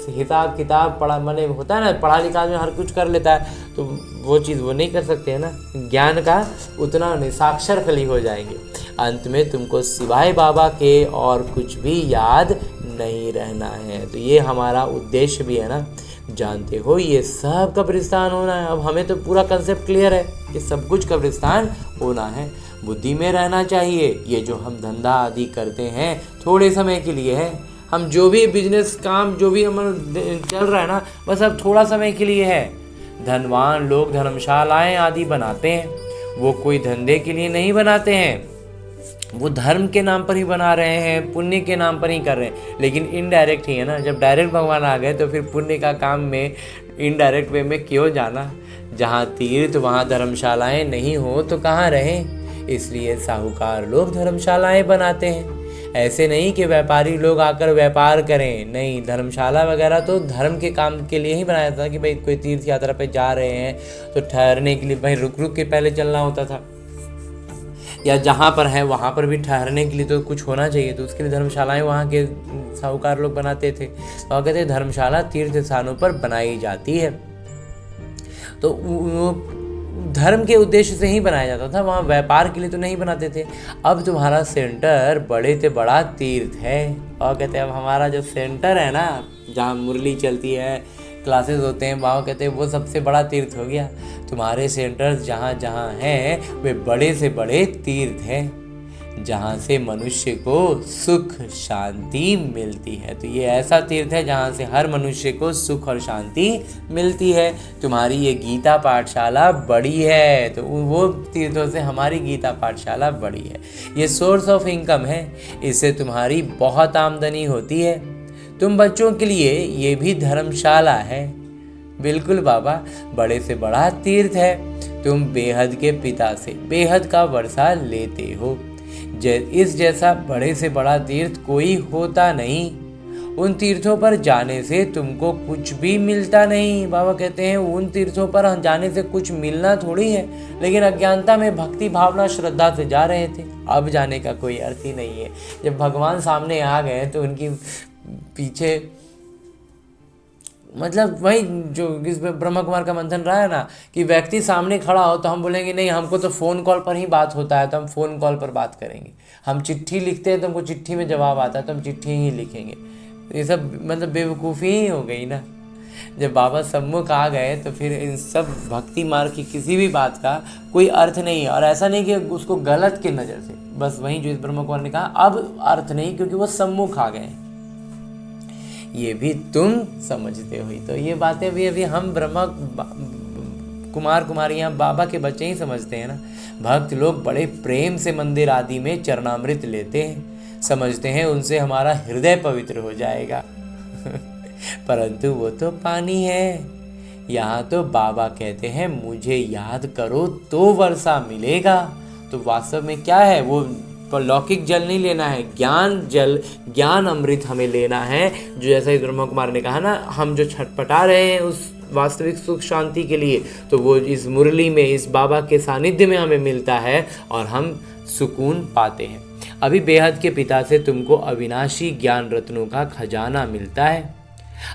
हिसाब किताब पढ़ा मैंने होता है ना, पढ़ा लिखा आदमी हर कुछ कर लेता है, तो वो चीज़ वो नहीं कर सकते है ना, ज्ञान का उतना नहीं, साक्षर खली हो जाएंगे। अंत में तुमको सिवाय बाबा के और कुछ भी याद नहीं रहना है। तो ये हमारा उद्देश्य भी है ना, जानते हो ये सब कब्रिस्तान होना है। अब हमें तो पूरा कंसेप्ट क्लियर है कि सब कुछ कब्रिस्तान होना है, बुद्धि में रहना चाहिए। ये जो हम धंधा आदि करते हैं थोड़े समय के लिए है, हम जो भी बिजनेस काम जो भी हमारा चल रहा है ना, बस अब थोड़ा समय के लिए है। धनवान लोग धर्मशालाएं आदि बनाते हैं, वो कोई धंधे के लिए नहीं बनाते हैं, वो धर्म के नाम पर ही बना रहे हैं, पुण्य के नाम पर ही कर रहे हैं, लेकिन इनडायरेक्ट ही है ना। जब डायरेक्ट भगवान आ गए तो फिर पुण्य का काम में इनडायरेक्ट वे में क्यों जाना। जहाँ तीर्थ वहाँ धर्मशालाएं नहीं हो तो कहाँ रहें। इसलिए साहूकार लोग धर्मशालाएं बनाते हैं। ऐसे नहीं कि व्यापारी लोग आकर व्यापार करें, नहीं, धर्मशाला वगैरह तो धर्म के काम के लिए ही बनाया था कि भाई कोई तीर्थ यात्रा पे जा रहे हैं तो ठहरने के लिए भाई रुक रुक के पहले चलना होता था, या जहाँ पर है वहाँ पर भी ठहरने के लिए तो कुछ होना चाहिए, तो उसके लिए धर्मशालाएं वहाँ के साहूकार लोग बनाते थे। तो कहते हैं धर्मशाला तीर्थ स्थानों पर बनाई जाती है, तो वो धर्म के उद्देश्य से ही बनाया जाता था, वहाँ व्यापार के लिए तो नहीं बनाते थे। अब तुम्हारा सेंटर बड़े से बड़ा तीर्थ है, और कहते हैं अब हमारा जो सेंटर है ना, जहाँ मुरली चलती है, क्लासेस होते हैं, बाबा कहते हैं वो सबसे बड़ा तीर्थ हो गया। तुम्हारे सेंटर्स जहाँ जहाँ हैं वे बड़े से बड़े तीर्थ हैं, जहाँ से मनुष्य को सुख शांति मिलती है। तो ये ऐसा तीर्थ है जहाँ से हर मनुष्य को सुख और शांति मिलती है। तुम्हारी ये गीता पाठशाला बड़ी है, तो वो तीर्थों से हमारी गीता पाठशाला बड़ी है। ये सोर्स ऑफ इनकम है, इससे तुम्हारी बहुत आमदनी होती है। तुम बच्चों के लिए ये भी धर्मशाला है। बिल्कुल बाबा, बड़े से बड़ा तीर्थ है। तुम बेहद के पिता से बेहद का वर्षा लेते हो। इस जैसा बड़े से बड़ा तीर्थ कोई होता नहीं। उन तीर्थों पर जाने से तुमको कुछ भी मिलता नहीं। बाबा कहते हैं उन तीर्थों पर जाने से कुछ मिलना थोड़ी है, लेकिन अज्ञानता में भक्ति भावना श्रद्धा से जा रहे थे, अब जाने का कोई अर्थ ही नहीं है। जब भगवान सामने आ गए तो उनकी पीछे मतलब वही जो इस ब्रह्म कुमार का मंथन रहा है ना, कि व्यक्ति सामने खड़ा हो तो हम बोलेंगे नहीं, हमको तो फ़ोन कॉल पर ही बात होता है तो हम फ़ोन कॉल पर बात करेंगे। हम चिट्ठी लिखते हैं तो हमको चिट्ठी में जवाब आता है तो हम चिट्ठी ही लिखेंगे। ये सब मतलब बेवकूफ़ी ही हो गई ना। जब बाबा सम्मुख आ गए तो फिर इन सब भक्ति मार्ग की किसी भी बात का कोई अर्थ नहीं है। और ऐसा नहीं कि उसको गलत की नज़र से, बस वहीं जो इस ब्रह्म कुमार ने कहा अब अर्थ नहीं, क्योंकि वो सम्मुख आ गए। ये भी तुम समझते हो। तो ये बातें अभी हम ब्रह्मा कुमार कुमारियाँ बाबा के बच्चे ही समझते हैं ना। भक्त लोग बड़े प्रेम से मंदिर आदि में चरणामृत लेते हैं, समझते हैं उनसे हमारा हृदय पवित्र हो जाएगा। परंतु वो तो पानी है। यहाँ तो बाबा कहते हैं मुझे याद करो तो वर्षा मिलेगा। तो वास्तव में क्या है, वो लौकिक जल नहीं लेना है, ज्ञान जल, ज्ञान अमृत हमें लेना है। जो जैसा इस ब्रह्मा कुमार ने कहा ना, हम जो छटपटा रहे हैं उस वास्तविक सुख शांति के लिए, तो वो इस मुरली में, इस बाबा के सानिध्य में हमें मिलता है और हम सुकून पाते हैं। अभी बेहद के पिता से तुमको अविनाशी ज्ञान रत्नों का खजाना मिलता है।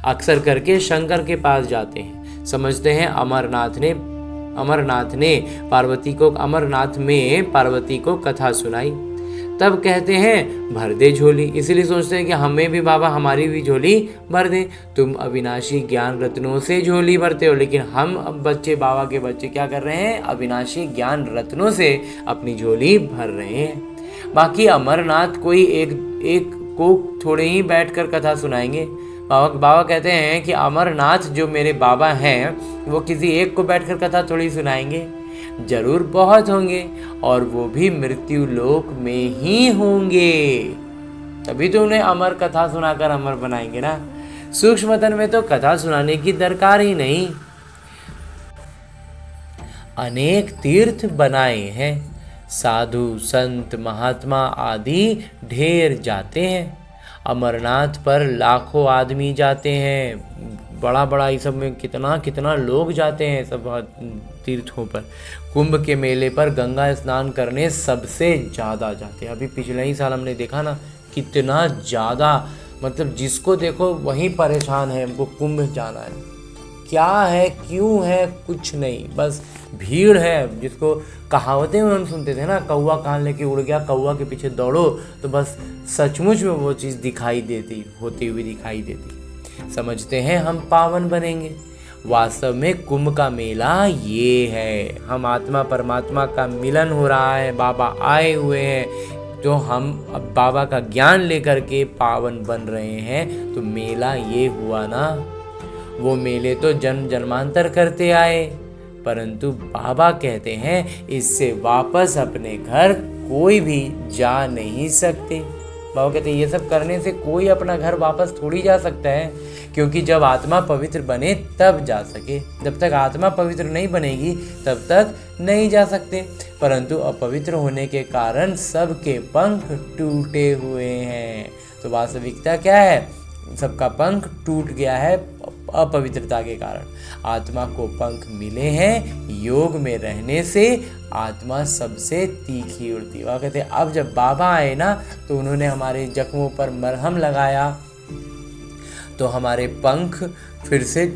अक्सर करके शंकर के पास जाते हैं, समझते हैं अमरनाथ में पार्वती को कथा सुनाई, तब कहते हैं भर दे झोली। इसीलिए सोचते हैं कि हमें भी बाबा हमारी भी झोली भर दे। तुम अविनाशी ज्ञान रत्नों से झोली भरते हो, लेकिन हम अब बच्चे, बाबा के बच्चे क्या कर रहे हैं, अविनाशी ज्ञान रत्नों से अपनी झोली भर रहे हैं। बाकी अमरनाथ कोई एक को थोड़े ही बैठकर कथा सुनाएंगे। बाबा कहते हैं कि अमरनाथ जो मेरे बाबा हैं वो किसी एक को बैठकर कथा थोड़ी सुनाएंगे, जरूर बहुत होंगे, और वो भी मृत्यु लोक में ही होंगे। तभी तो उन्हें अमर कथा सुनाकर अमर बनाएंगे ना। सूक्ष्मतन में तो कथा सुनाने की दरकार ही नहीं। अनेक तीर्थ बनाए हैं, साधु संत महात्मा आदि ढेर जाते हैं। अमरनाथ पर लाखों आदमी जाते हैं, बड़ा बड़ा ये सब में कितना लोग जाते हैं सब तीर्थों पर। कुंभ के मेले पर गंगा स्नान करने सबसे ज़्यादा जाते हैं। अभी पिछले ही साल हमने देखा ना, कितना ज़्यादा, मतलब जिसको देखो वहीं परेशान है, हमको कुंभ जाना है। क्या है, क्यों है, कुछ नहीं, बस भीड़ है। जिसको कहावतें में हम सुनते थे ना, कौवा कान लेके उड़ गया, कौवा के पीछे दौड़ो, तो बस सचमुच में वो चीज़ होती हुई दिखाई देती। समझते हैं हम पावन बनेंगे, वास्तव में कुंभ का मेला ये है। हम आत्मा परमात्मा का मिलन हो रहा है, बाबा आए हुए हैं, तो हम अब बाबा का ज्ञान लेकर के पावन बन रहे हैं। तो मेला ये हुआ ना, वो मेले तो जन्म जन्मांतर करते आए, परंतु बाबा कहते हैं इससे वापस अपने घर कोई भी जा नहीं सकते। बाबा कहते हैं ये सब करने से कोई अपना घर वापस थोड़ी जा सकता है, क्योंकि जब आत्मा पवित्र बने तब जा सके। जब तक आत्मा पवित्र नहीं बनेगी तब तक नहीं जा सकते। परंतु अपवित्र होने के कारण सबके पंख टूटे हुए हैं। तो वास्तविकता क्या है, सबका पंख टूट गया है अपवित्रता के कारण। आत्मा को पंख मिले हैं योग में रहने से, आत्मा सबसे तीखी उड़ती है। वह कहते हैं अब जब बाबा आए ना, तो उन्होंने हमारे जख्मों पर मरहम लगाया, तो हमारे पंख फिर से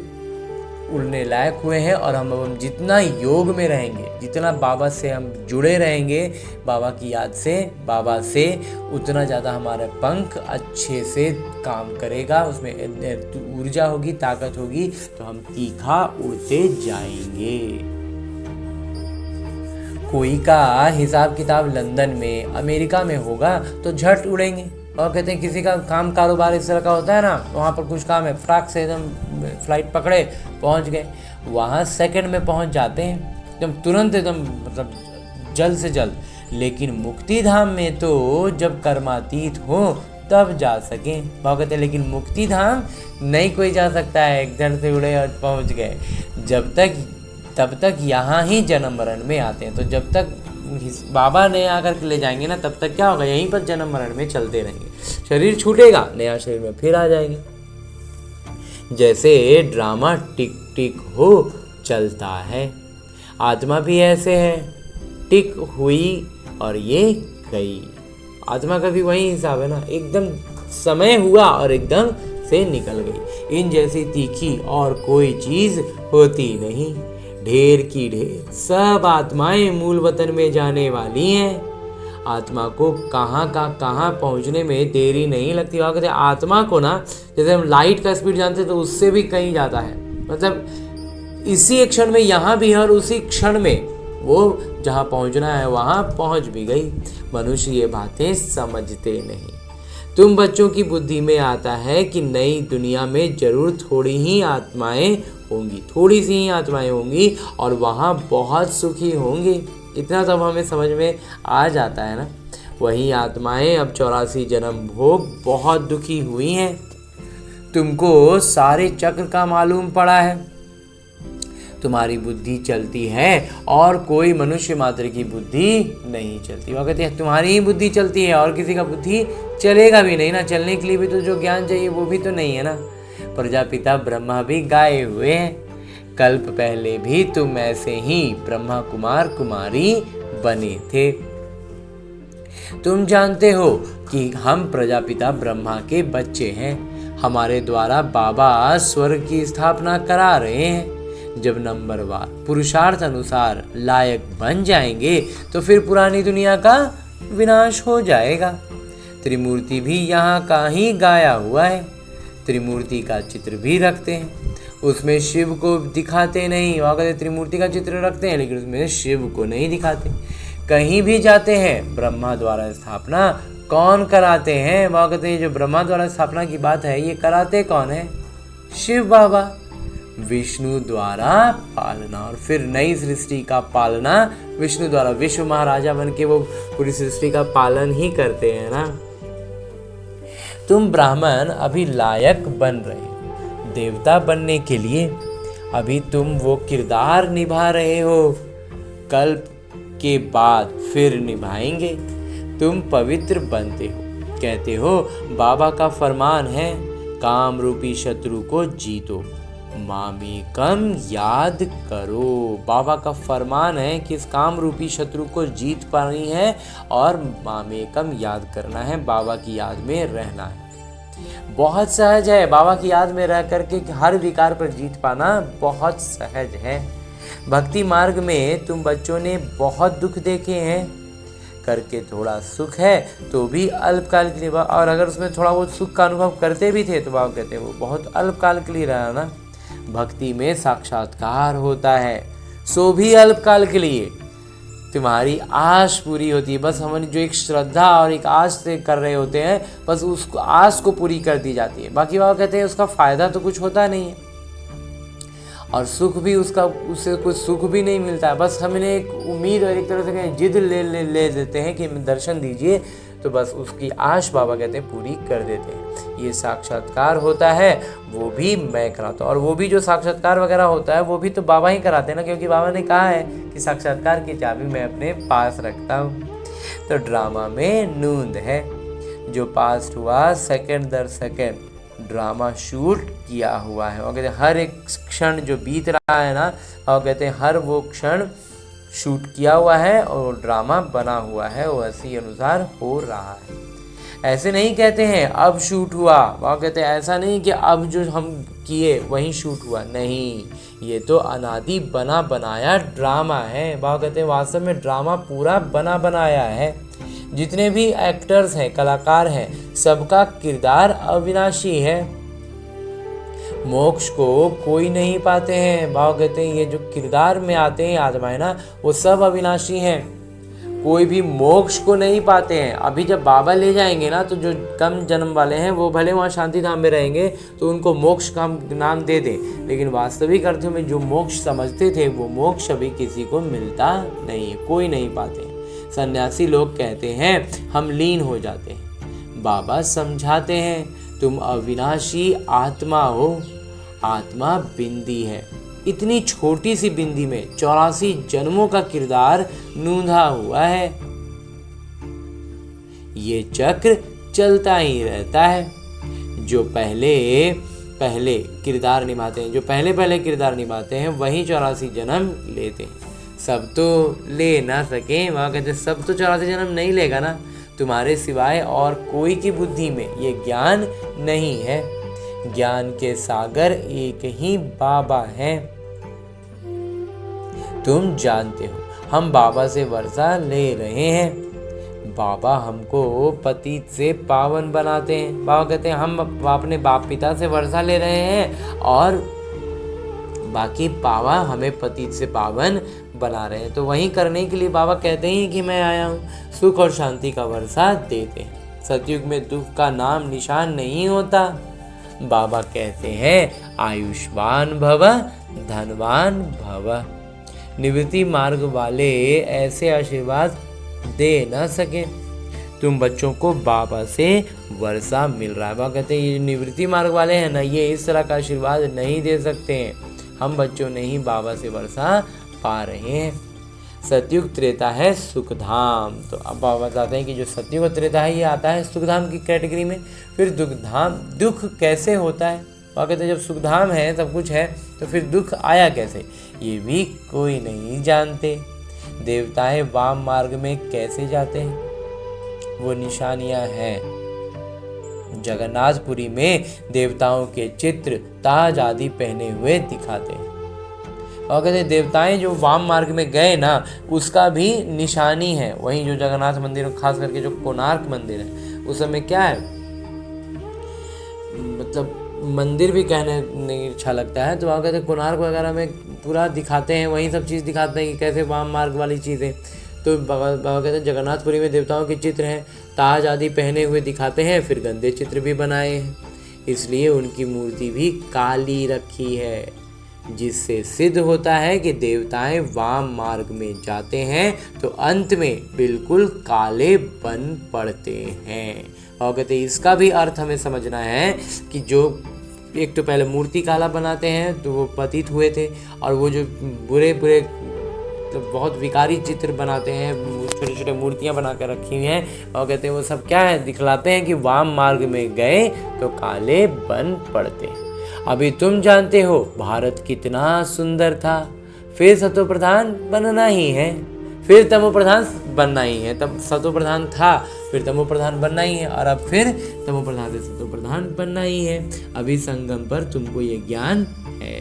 उड़ने लायक हुए हैं। और हम जितना योग में रहेंगे, जितना बाबा से हम जुड़े रहेंगे, बाबा की याद से, बाबा से, उतना ज़्यादा हमारे पंख अच्छे से काम करेगा, उसमें ऊर्जा होगी, ताकत होगी, तो हम तीखा उड़ते जाएंगे। कोई का हिसाब किताब लंदन में, अमेरिका में होगा तो झट उड़ेंगे। और कहते हैं किसी का काम कारोबार इस तरह का होता है ना, वहाँ पर कुछ काम है, फ्राक से एकदम फ्लाइट पकड़े पहुँच गए, वहाँ सेकंड में पहुँच जाते हैं, एकदम तुरंत, एकदम मतलब जल्द से जल्द। लेकिन मुक्ति धाम में तो जब कर्मातीत हो तब जा सकें। बाबा कहते हैं लेकिन मुक्ति धाम नहीं कोई जा सकता है, एक जड़ से उड़े और पहुँच गए। तब तक यहाँ ही जन्म मरण में आते हैं। तो जब तक बाबा ने आकर के ले जाएंगे ना, तब तक क्या होगा, यहीं पर जन्म मरण में चलते रहेंगे। शरीर छूटेगा, नया शरीर में फिर आ जाएंगे। जैसे ड्रामा टिक टिक हो चलता है, आत्मा भी ऐसे है, टिक हुई और ये गई। आत्मा का भी वही हिसाब है ना, एकदम समय हुआ और एकदम से निकल गई। इन जैसी तीखी और कोई चीज होती नहीं। ढेर की ढेर सब आत्माएं मूल वतन में जाने वाली हैं। आत्मा को कहाँ पहुंचने में देरी नहीं लगती। वहाँ कहते हैं आत्मा को ना, जैसे हम लाइट का स्पीड जानते हैं तो उससे भी कहीं जाता है, मतलब इसी एक क्षण में यहाँ भी है और उसी क्षण में वो जहाँ पहुँचना है वहाँ पहुँच भी गई। मनुष्य ये बातें समझते नहीं। तुम बच्चों की बुद्धि में आता है कि नई दुनिया में जरूर थोड़ी ही आत्माएं होंगी, थोड़ी सी ही आत्माएं होंगी और वहाँ बहुत सुखी होंगी। इतना सब हमें समझ में आ जाता है ना। वही आत्माएं अब 84 जन्म भोग बहुत दुखी हुई हैं। तुमको सारे चक्र का मालूम पड़ा है। तुम्हारी बुद्धि चलती है और कोई मनुष्य मात्र की बुद्धि नहीं चलती। वह कहते हैं तुम्हारी ही बुद्धि चलती है और किसी का बुद्धि चलेगा भी नहीं ना। चलने के लिए भी तो जो ज्ञान चाहिए वो भी तो नहीं है ना। प्रजापिता ब्रह्मा भी गाए हुए हैं। कल्प पहले भी तुम ऐसे ही ब्रह्मा कुमार कुमारी बने थे। तुम जानते हो कि हम प्रजापिता ब्रह्मा के बच्चे हैं। हमारे द्वारा बाबा स्वर्ग की स्थापना करा रहे हैं। जब नंबरवार पुरुषार्थ अनुसार लायक बन जाएंगे तो फिर पुरानी दुनिया का विनाश हो जाएगा। त्रिमूर्ति भी यहाँ का ही गाया हुआ है। त्रिमूर्ति का चित्र भी रखते हैं, उसमें शिव को दिखाते नहीं। वहाँ कहते त्रिमूर्ति का चित्र रखते हैं लेकिन उसमें शिव को नहीं दिखाते। कहीं भी जाते हैं ब्रह्मा द्वारा स्थापना कौन कराते हैं? वहाँ कहते हैं जो ब्रह्मा द्वारा स्थापना की बात है ये कराते कौन है? शिव बाबा। विष्णु द्वारा पालना और फिर नई सृष्टि का पालना विष्णु द्वारा। विश्व महाराजा बन के वो पूरी सृष्टि का पालन ही करते हैं ना। तुम ब्राह्मण अभी लायक बन रहे हो देवता बनने के लिए। अभी तुम वो किरदार निभा रहे हो, कल्प के बाद फिर निभाएंगे। तुम पवित्र बनते हो। कहते हो बाबा का फरमान है काम रूपी शत्रु को जीतो, मामेकम याद करो। बाबा का फरमान है कि इस काम रूपी शत्रु को जीत पानी है और मामेकम याद करना है, बाबा की याद में रहना है। बहुत सहज है बाबा की याद में रह करके हर विकार पर जीत पाना, बहुत सहज है। भक्ति मार्ग में तुम बच्चों ने बहुत दुख देखे हैं, करके थोड़ा सुख है तो भी अल्पकाल के लिए, और अगर उसमें थोड़ा बहुत सुख का अनुभव करते भी थे तो बाबा कहते हैं वो बहुत अल्पकाल के लिए रहा ना। भक्ति में साक्षात्कार होता है सो भी अल्पकाल के लिए। तुम्हारी आश पूरी होती है, बस हम जो एक श्रद्धा और एक आश से कर रहे होते हैं बस उस आश को पूरी कर दी जाती है। बाकी बाबा कहते हैं उसका फायदा तो कुछ होता नहीं है और सुख भी उससे कुछ सुख भी नहीं मिलता है। बस हमने एक उम्मीद और एक तरह से कहें जिद ले देते हैं कि दर्शन दीजिए, तो बस उसकी आश बाबा कहते हैं पूरी कर देते हैं। ये साक्षात्कार होता है वो भी मैं कराता हूँ, और वो भी जो साक्षात्कार वगैरह होता है वो भी तो बाबा ही कराते हैं ना, क्योंकि बाबा ने कहा है कि साक्षात्कार की चाबी मैं अपने पास रखता हूँ। तो ड्रामा में नूंद है, जो पास्ट हुआ सेकंड दर सेकंड ड्रामा शूट किया हुआ है। और कहते हैं हर एक क्षण जो बीत रहा है ना, और कहते हैं हर वो क्षण शूट किया हुआ है और ड्रामा बना हुआ है, वो इसी अनुसार हो रहा है। ऐसे नहीं कहते हैं अब शूट हुआ, वह कहते हैं ऐसा नहीं कि अब जो हम किए वहीं शूट हुआ, नहीं, ये तो अनादि बना बनाया ड्रामा है। वह कहते हैं वास्तव में ड्रामा पूरा बना बनाया है। जितने भी एक्टर्स हैं, कलाकार हैं, सबका किरदार अविनाशी है। मोक्ष को कोई नहीं पाते हैं। भाव कहते हैं ये जो किरदार में आते हैं आत्माएं ना, वो सब अविनाशी हैं, कोई भी मोक्ष को नहीं पाते हैं। अभी जब बाबा ले जाएंगे ना, तो जो कम जन्म वाले हैं वो भले वहाँ शांति धाम में रहेंगे तो उनको मोक्ष का नाम दे दें, लेकिन वास्तविक अर्थों में जो मोक्ष समझते थे वो मोक्ष अभी किसी को मिलता नहीं है, कोई नहीं पाते। सन्यासी लोग कहते हैं हम लीन हो जाते हैं। बाबा समझाते हैं तुम अविनाशी आत्मा हो, आत्मा बिंदी है। इतनी छोटी सी बिंदी में 84 जन्मों का किरदार नूंधा हुआ है। ये चक्र चलता ही रहता है। जो पहले किरदार निभाते हैं, जो पहले किरदार निभाते हैं वही 84 जन्म लेते हैं। सब तो ले ना सके, वहाँ कहते सब तो 84 जन्म नहीं लेगा ना। तुम्हारे सिवाय और कोई की बुद्धि में ये ज्ञान नहीं है। ज्ञान के सागर एक ही बाबा हैं। तुम जानते हो हम बाबा से वर्षा ले रहे हैं। बाबा हमको पतित से पावन बनाते हैं। बाबा कहते हैं हम अपने बाप पिता से वर्षा ले रहे हैं और बाकी बाबा हमें पतित से पावन बना रहे हैं। तो वही करने के लिए बाबा कहते हैं कि मैं आया हूँ, सुख और शांति का वर्षा देते हैं। सतयुग में दुख का नाम निशान नहीं होता। बाबा कहते हैं आयुष्मान भव, धनवान भव। निवृत्ति मार्ग वाले ऐसे आशीर्वाद दे न सके। तुम बच्चों को बाबा से वर्षा मिल रहा है। बाबा कहते हैं ये निवृत्ति मार्ग वाले हैं ना, ये इस तरह का आशीर्वाद नहीं दे सकते हैं। हम बच्चों ने ही बाबा से वर्षा पा रहे हैं। सतयुग त्रेता है सुखधाम। तो अब बाबा बताते हैं कि जो सतयुग और त्रेता है ये आता है सुखधाम की कैटेगरी में। फिर दुख कैसे होता है? बाबा कहते हैं जब सुखधाम है, सब कुछ है, तो फिर दुख आया कैसे, ये भी कोई नहीं जानते। देवताएं वाम मार्ग में कैसे जाते हैं, वो निशानियां हैं। जगन्नाथपुरी में देवताओं के चित्र ताज आदि पहने हुए दिखाते हैं। और कहते देवताएं जो वाम मार्ग में गए ना, उसका भी निशानी है। वहीं जो जगन्नाथ मंदिर, खास करके जो कोणार्क मंदिर है, उस समय क्या है, मतलब मंदिर भी कहने नहीं अच्छा लगता है, तो वहाँ कहते कोणार्क वगैरह में पूरा दिखाते हैं, वहीं सब चीज़ दिखाते हैं कि कैसे वाम मार्ग वाली चीज़ें। तो बाबा कहते हैं जगन्नाथपुरी में देवताओं के चित्र हैं, ताज आदि पहने हुए दिखाते हैं, फिर गंदे चित्र भी बनाए हैं, इसलिए उनकी मूर्ति भी काली रखी है, जिससे सिद्ध होता है कि देवताएं वाम मार्ग में जाते हैं तो अंत में बिल्कुल काले बन पड़ते हैं। और कहते हैं इसका भी अर्थ हमें समझना है कि जो एक तो पहले मूर्ति काला बनाते हैं तो वो पतित हुए थे, और वो जो बुरे बुरे तो बहुत विकारी चित्र बनाते हैं, छोटे छोटे मूर्तियां बना कर रखी हुई हैं, और कहते हैं वो सब क्या है, दिखलाते हैं कि वाम मार्ग में गए तो काले बन पड़ते हैं। अभी तुम जानते हो भारत कितना सुंदर था, फिर सतो प्रधान बनना ही है, फिर तमो प्रधान बनना ही है। तब सतो प्रधान था, फिर तमो प्रधान बनना ही है, और अब फिर तमो प्रधान से सतो प्रधान बनना ही है। अभी संगम पर तुमको ये ज्ञान है।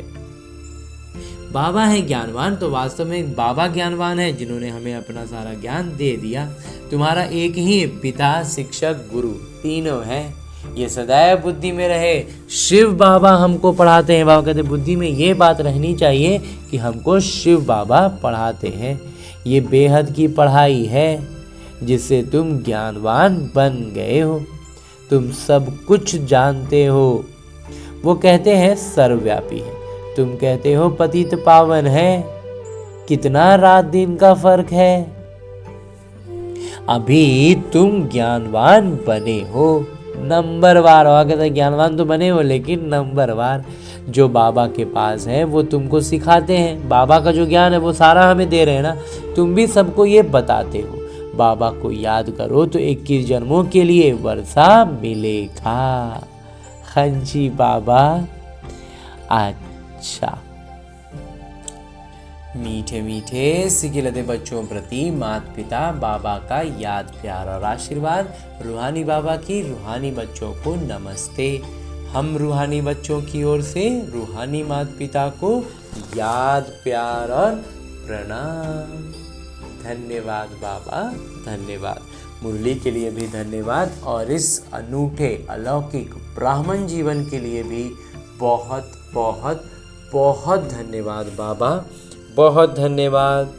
बाबा है ज्ञानवान, तो वास्तव में बाबा ज्ञानवान है, जिन्होंने हमें अपना सारा ज्ञान दे दिया। तुम्हारा एक ही पिता, शिक्षक, गुरु तीनों है, ये सदैव बुद्धि में रहे। शिव बाबा हमको पढ़ाते हैं। बाबा कहते बुद्धि में ये बात रहनी चाहिए कि हमको शिव बाबा पढ़ाते हैं। ये बेहद की पढ़ाई है जिससे तुम ज्ञानवान बन गए हो, तुम सब कुछ जानते हो। वो कहते हैं सर्वव्यापी है, तुम कहते हो पतित पावन है। कितना रात दिन का फर्क है। अभी तुम ज्ञानवान बने हो, नंबरवार। और कहते हैं ज्ञानवान तो बने हो लेकिन नंबरवार। जो बाबा के पास है वो तुमको सिखाते हैं। बाबा का जो ज्ञान है वो सारा हमें दे रहे हैं ना, तुम भी सबको ये बताते हो। बाबा को याद करो तो 21 जन्मों के लिए वर्षा मिलेगा। हाँ जी बाबा। अच्छा, मीठे मीठे सिकिलते बच्चों प्रति माता पिता बाबा का याद, प्यार और आशीर्वाद। रूहानी बाबा की रूहानी बच्चों को नमस्ते। हम रूहानी बच्चों की ओर से रूहानी माता पिता को याद, प्यार और प्रणाम। धन्यवाद बाबा, धन्यवाद। मुरली के लिए भी धन्यवाद, और इस अनूठे अलौकिक ब्राह्मण जीवन के लिए भी बहुत बहुत बहुत धन्यवाद बाबा, बहुत धन्यवाद।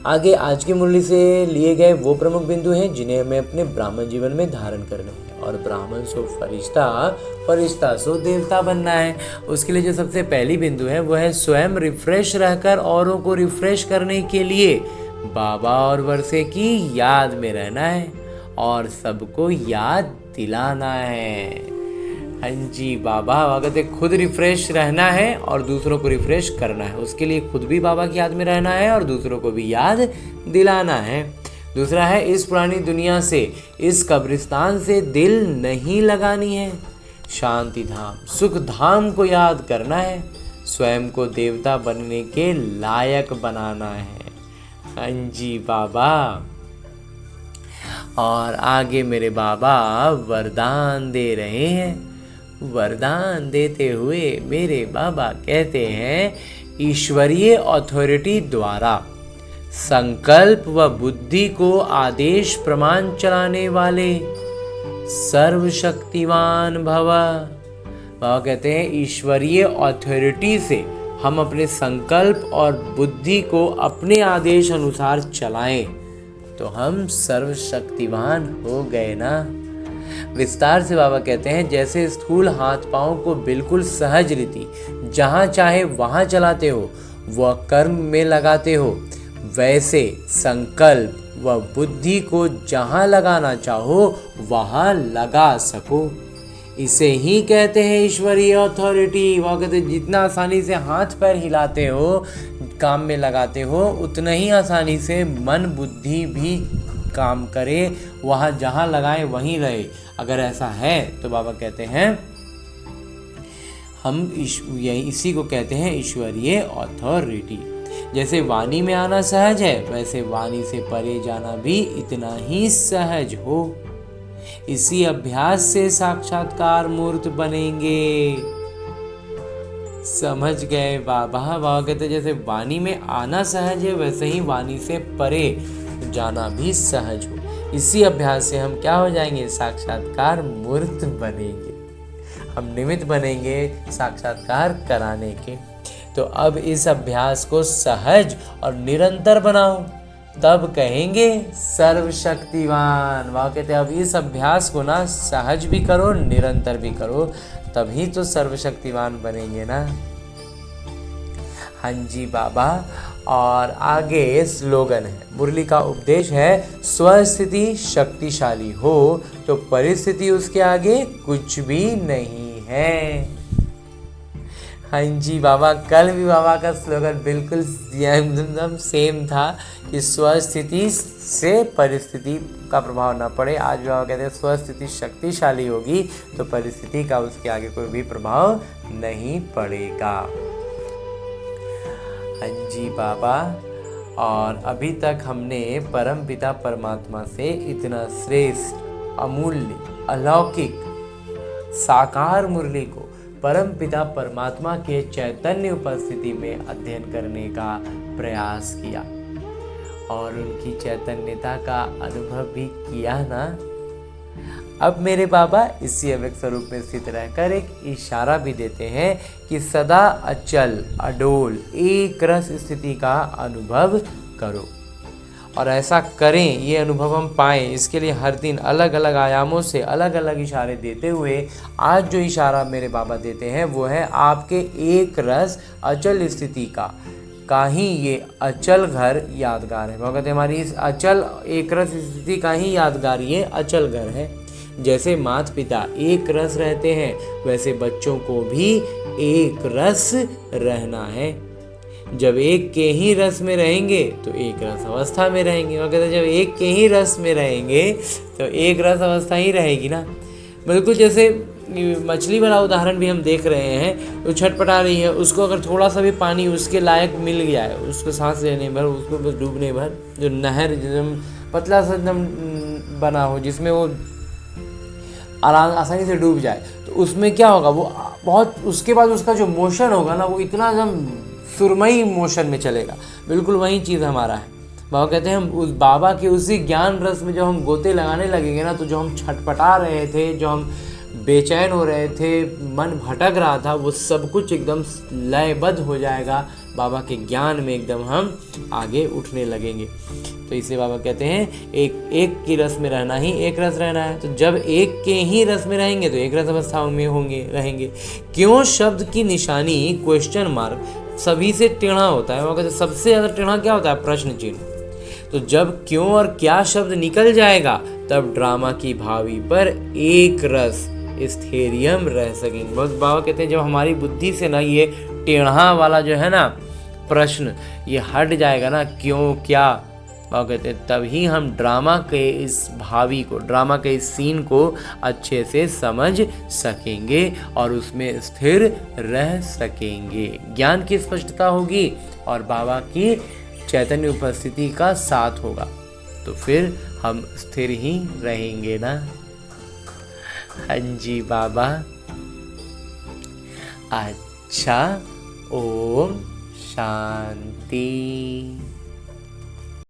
आगे आज की मुरली से लिए गए वो प्रमुख बिंदु हैं जिन्हें हमें अपने ब्राह्मण जीवन में धारण करना है। और ब्राह्मण सो फरिश्ता, फरिश्ता सो देवता बनना है। उसके लिए जो सबसे पहली बिंदु है वो है स्वयं रिफ्रेश रहकर औरों को रिफ्रेश करने के लिए बाबा और वर्षे की याद में रहना है और सबको याद दिलाना है। हाँ जी बाबा। कहते खुद रिफ्रेश रहना है और दूसरों को रिफ्रेश करना है। उसके लिए खुद भी बाबा की याद में रहना है और दूसरों को भी याद दिलाना है। दूसरा है इस पुरानी दुनिया से, इस कब्रिस्तान से दिल नहीं लगानी है। शांति धाम, सुख धाम को याद करना है। स्वयं को देवता बनने के लायक बनाना है। हाँ जी बाबा। और आगे मेरे बाबा वरदान दे रहे हैं। वरदान देते हुए मेरे बाबा कहते हैं, ईश्वरीय अथॉरिटी द्वारा संकल्प व बुद्धि को आदेश प्रमाण चलाने वाले सर्वशक्तिमान भव। बाबा कहते हैं ईश्वरीय अथॉरिटी से हम अपने संकल्प और बुद्धि को अपने आदेश अनुसार चलाएं तो हम सर्वशक्तिवान हो गए ना। विस्तार से बाबा कहते हैं, जैसे स्थूल हाथ पांव को बिल्कुल सहज रीति जहाँ चाहे वहाँ चलाते हो व कर्म में लगाते हो, वैसे संकल्प व बुद्धि को जहाँ लगाना चाहो वहाँ लगा सको। इसे ही कहते हैं ईश्वरीय अथॉरिटी। वह कहते हैं जितना आसानी से हाथ पैर हिलाते हो, काम में लगाते हो, उतना ही आसानी से मन बुद्धि भी काम करे, वहाँ जहाँ लगाए वहीं रहे। अगर ऐसा है तो बाबा कहते हैं हम इसी को कहते हैं ईश्वरीय अथॉरिटी। जैसे वाणी में आना सहज है, वैसे वाणी से परे जाना भी इतना ही सहज हो। इसी अभ्यास से साक्षात्कार मूर्त बनेंगे। समझ गए बाबा? बाबा कहते जैसे वाणी में आना सहज है, वैसे ही वाणी से परे जाना भी सहज हो। इसी अभ्यास से हम क्या हो जाएंगे? साक्षात्कार मूर्त बनेंगे। हम निमित्त बनेंगे साक्षात्कार कराने के। तो अब इस अभ्यास को सहज और निरंतर बनाओ, तब कहेंगे सर्वशक्तिवान। वह कहते हैं अब इस अभ्यास को ना सहज भी करो, निरंतर भी करो, तभी तो सर्वशक्तिवान बनेंगे ना। हाँ जी बाबा। और आगे स्लोगन है, मुरली का उपदेश है, स्वस्थिति शक्तिशाली हो तो परिस्थिति उसके आगे कुछ भी नहीं है। हाँ जी बाबा। कल भी बाबा का स्लोगन बिल्कुल एकदम सेम था कि स्वस्थिति से परिस्थिति का प्रभाव ना पड़े। आज भी बाबा कहते हैं स्वस्थिति शक्तिशाली होगी तो परिस्थिति का उसके आगे कोई भी प्रभाव नहीं पड़ेगा। हाँ जी बाबा। और अभी तक हमने परमपिता परमात्मा से इतना श्रेष्ठ, अमूल्य, अलौकिक, साकार मुरली को परमपिता परमात्मा के चैतन्य उपस्थिति में अध्ययन करने का प्रयास किया और उनकी चैतन्यता का अनुभव भी किया ना। अब मेरे बाबा इसी अव्यक्त स्वरूप में स्थित रहकर एक इशारा भी देते हैं कि सदा अचल, अडोल, एक रस स्थिति का अनुभव करो। और ऐसा करें, ये अनुभव हम पाएं, इसके लिए हर दिन अलग अलग आयामों से अलग अलग इशारे देते हुए आज जो इशारा मेरे बाबा देते हैं वो है आपके एक रस अचल स्थिति का ही ये अचल घर यादगार है। वो कहते हैं हमारी इस अचल एक रस स्थिति का ही यादगार ये अचल घर है। जैसे माता पिता एक रस रहते हैं, वैसे बच्चों को भी एक रस रहना है। जब एक के ही रस में रहेंगे तो एक रस अवस्था में रहेंगे। और कहते हैं जब एक के ही रस में रहेंगे तो एक रस अवस्था ही रहेगी ना। बिल्कुल जैसे मछली वाला उदाहरण भी हम देख रहे हैं, वो छटपटा रही है, उसको अगर थोड़ा सा भी पानी उसके लायक मिल गया है, उसको सांस लेने भर, उसको बस डूबने भर, जो नहर एकदम पतला सा एकदम बना हो जिसमें वो आसानी से डूब जाए, तो उसमें क्या होगा, वो बहुत उसके बाद उसका जो मोशन होगा ना वो इतना एकदम सुरमई मोशन में चलेगा। बिल्कुल वही चीज़ हमारा है। बाबा कहते हैं हम उस बाबा के उसी ज्ञान रस में जब हम गोते लगाने लगेंगे ना, तो जो हम छटपटा रहे थे, जो हम बेचैन हो रहे थे, मन भटक रहा था, वो सब कुछ एकदम लयबद्ध हो जाएगा। बाबा के ज्ञान में एकदम हम आगे उठने लगेंगे। तो इसे बाबा कहते हैं एक की रस में रहना ही एक रस रहना है। तो जब एक के ही रस में रहेंगे तो एक रस अवस्थाओं में रहेंगे। क्यों शब्द की निशानी क्वेश्चन मार्क सभी से टेढ़ा होता है। वो कहते हैं सबसे ज़्यादा टेढ़ा क्या होता है? प्रश्न चिन्ह। तो जब क्यों और क्या शब्द निकल जाएगा तब ड्रामा की भावी पर एक रस स्थैर्यम रह सकेंगे। बस बाबा कहते हैं जब हमारी बुद्धि से ना ये टेढ़ा वाला जो है ना प्रश्न ये हट जाएगा ना, क्यों क्या, बाबा कहते हैं तभी हम ड्रामा के इस भावी को, ड्रामा के इस सीन को अच्छे से समझ सकेंगे और उसमें स्थिर रह सकेंगे। ज्ञान की स्पष्टता होगी और बाबा की चैतन्य उपस्थिति का साथ होगा, तो फिर हम स्थिर ही रहेंगे ना। हाँ जी बाबा। अच्छा, ओम शांति।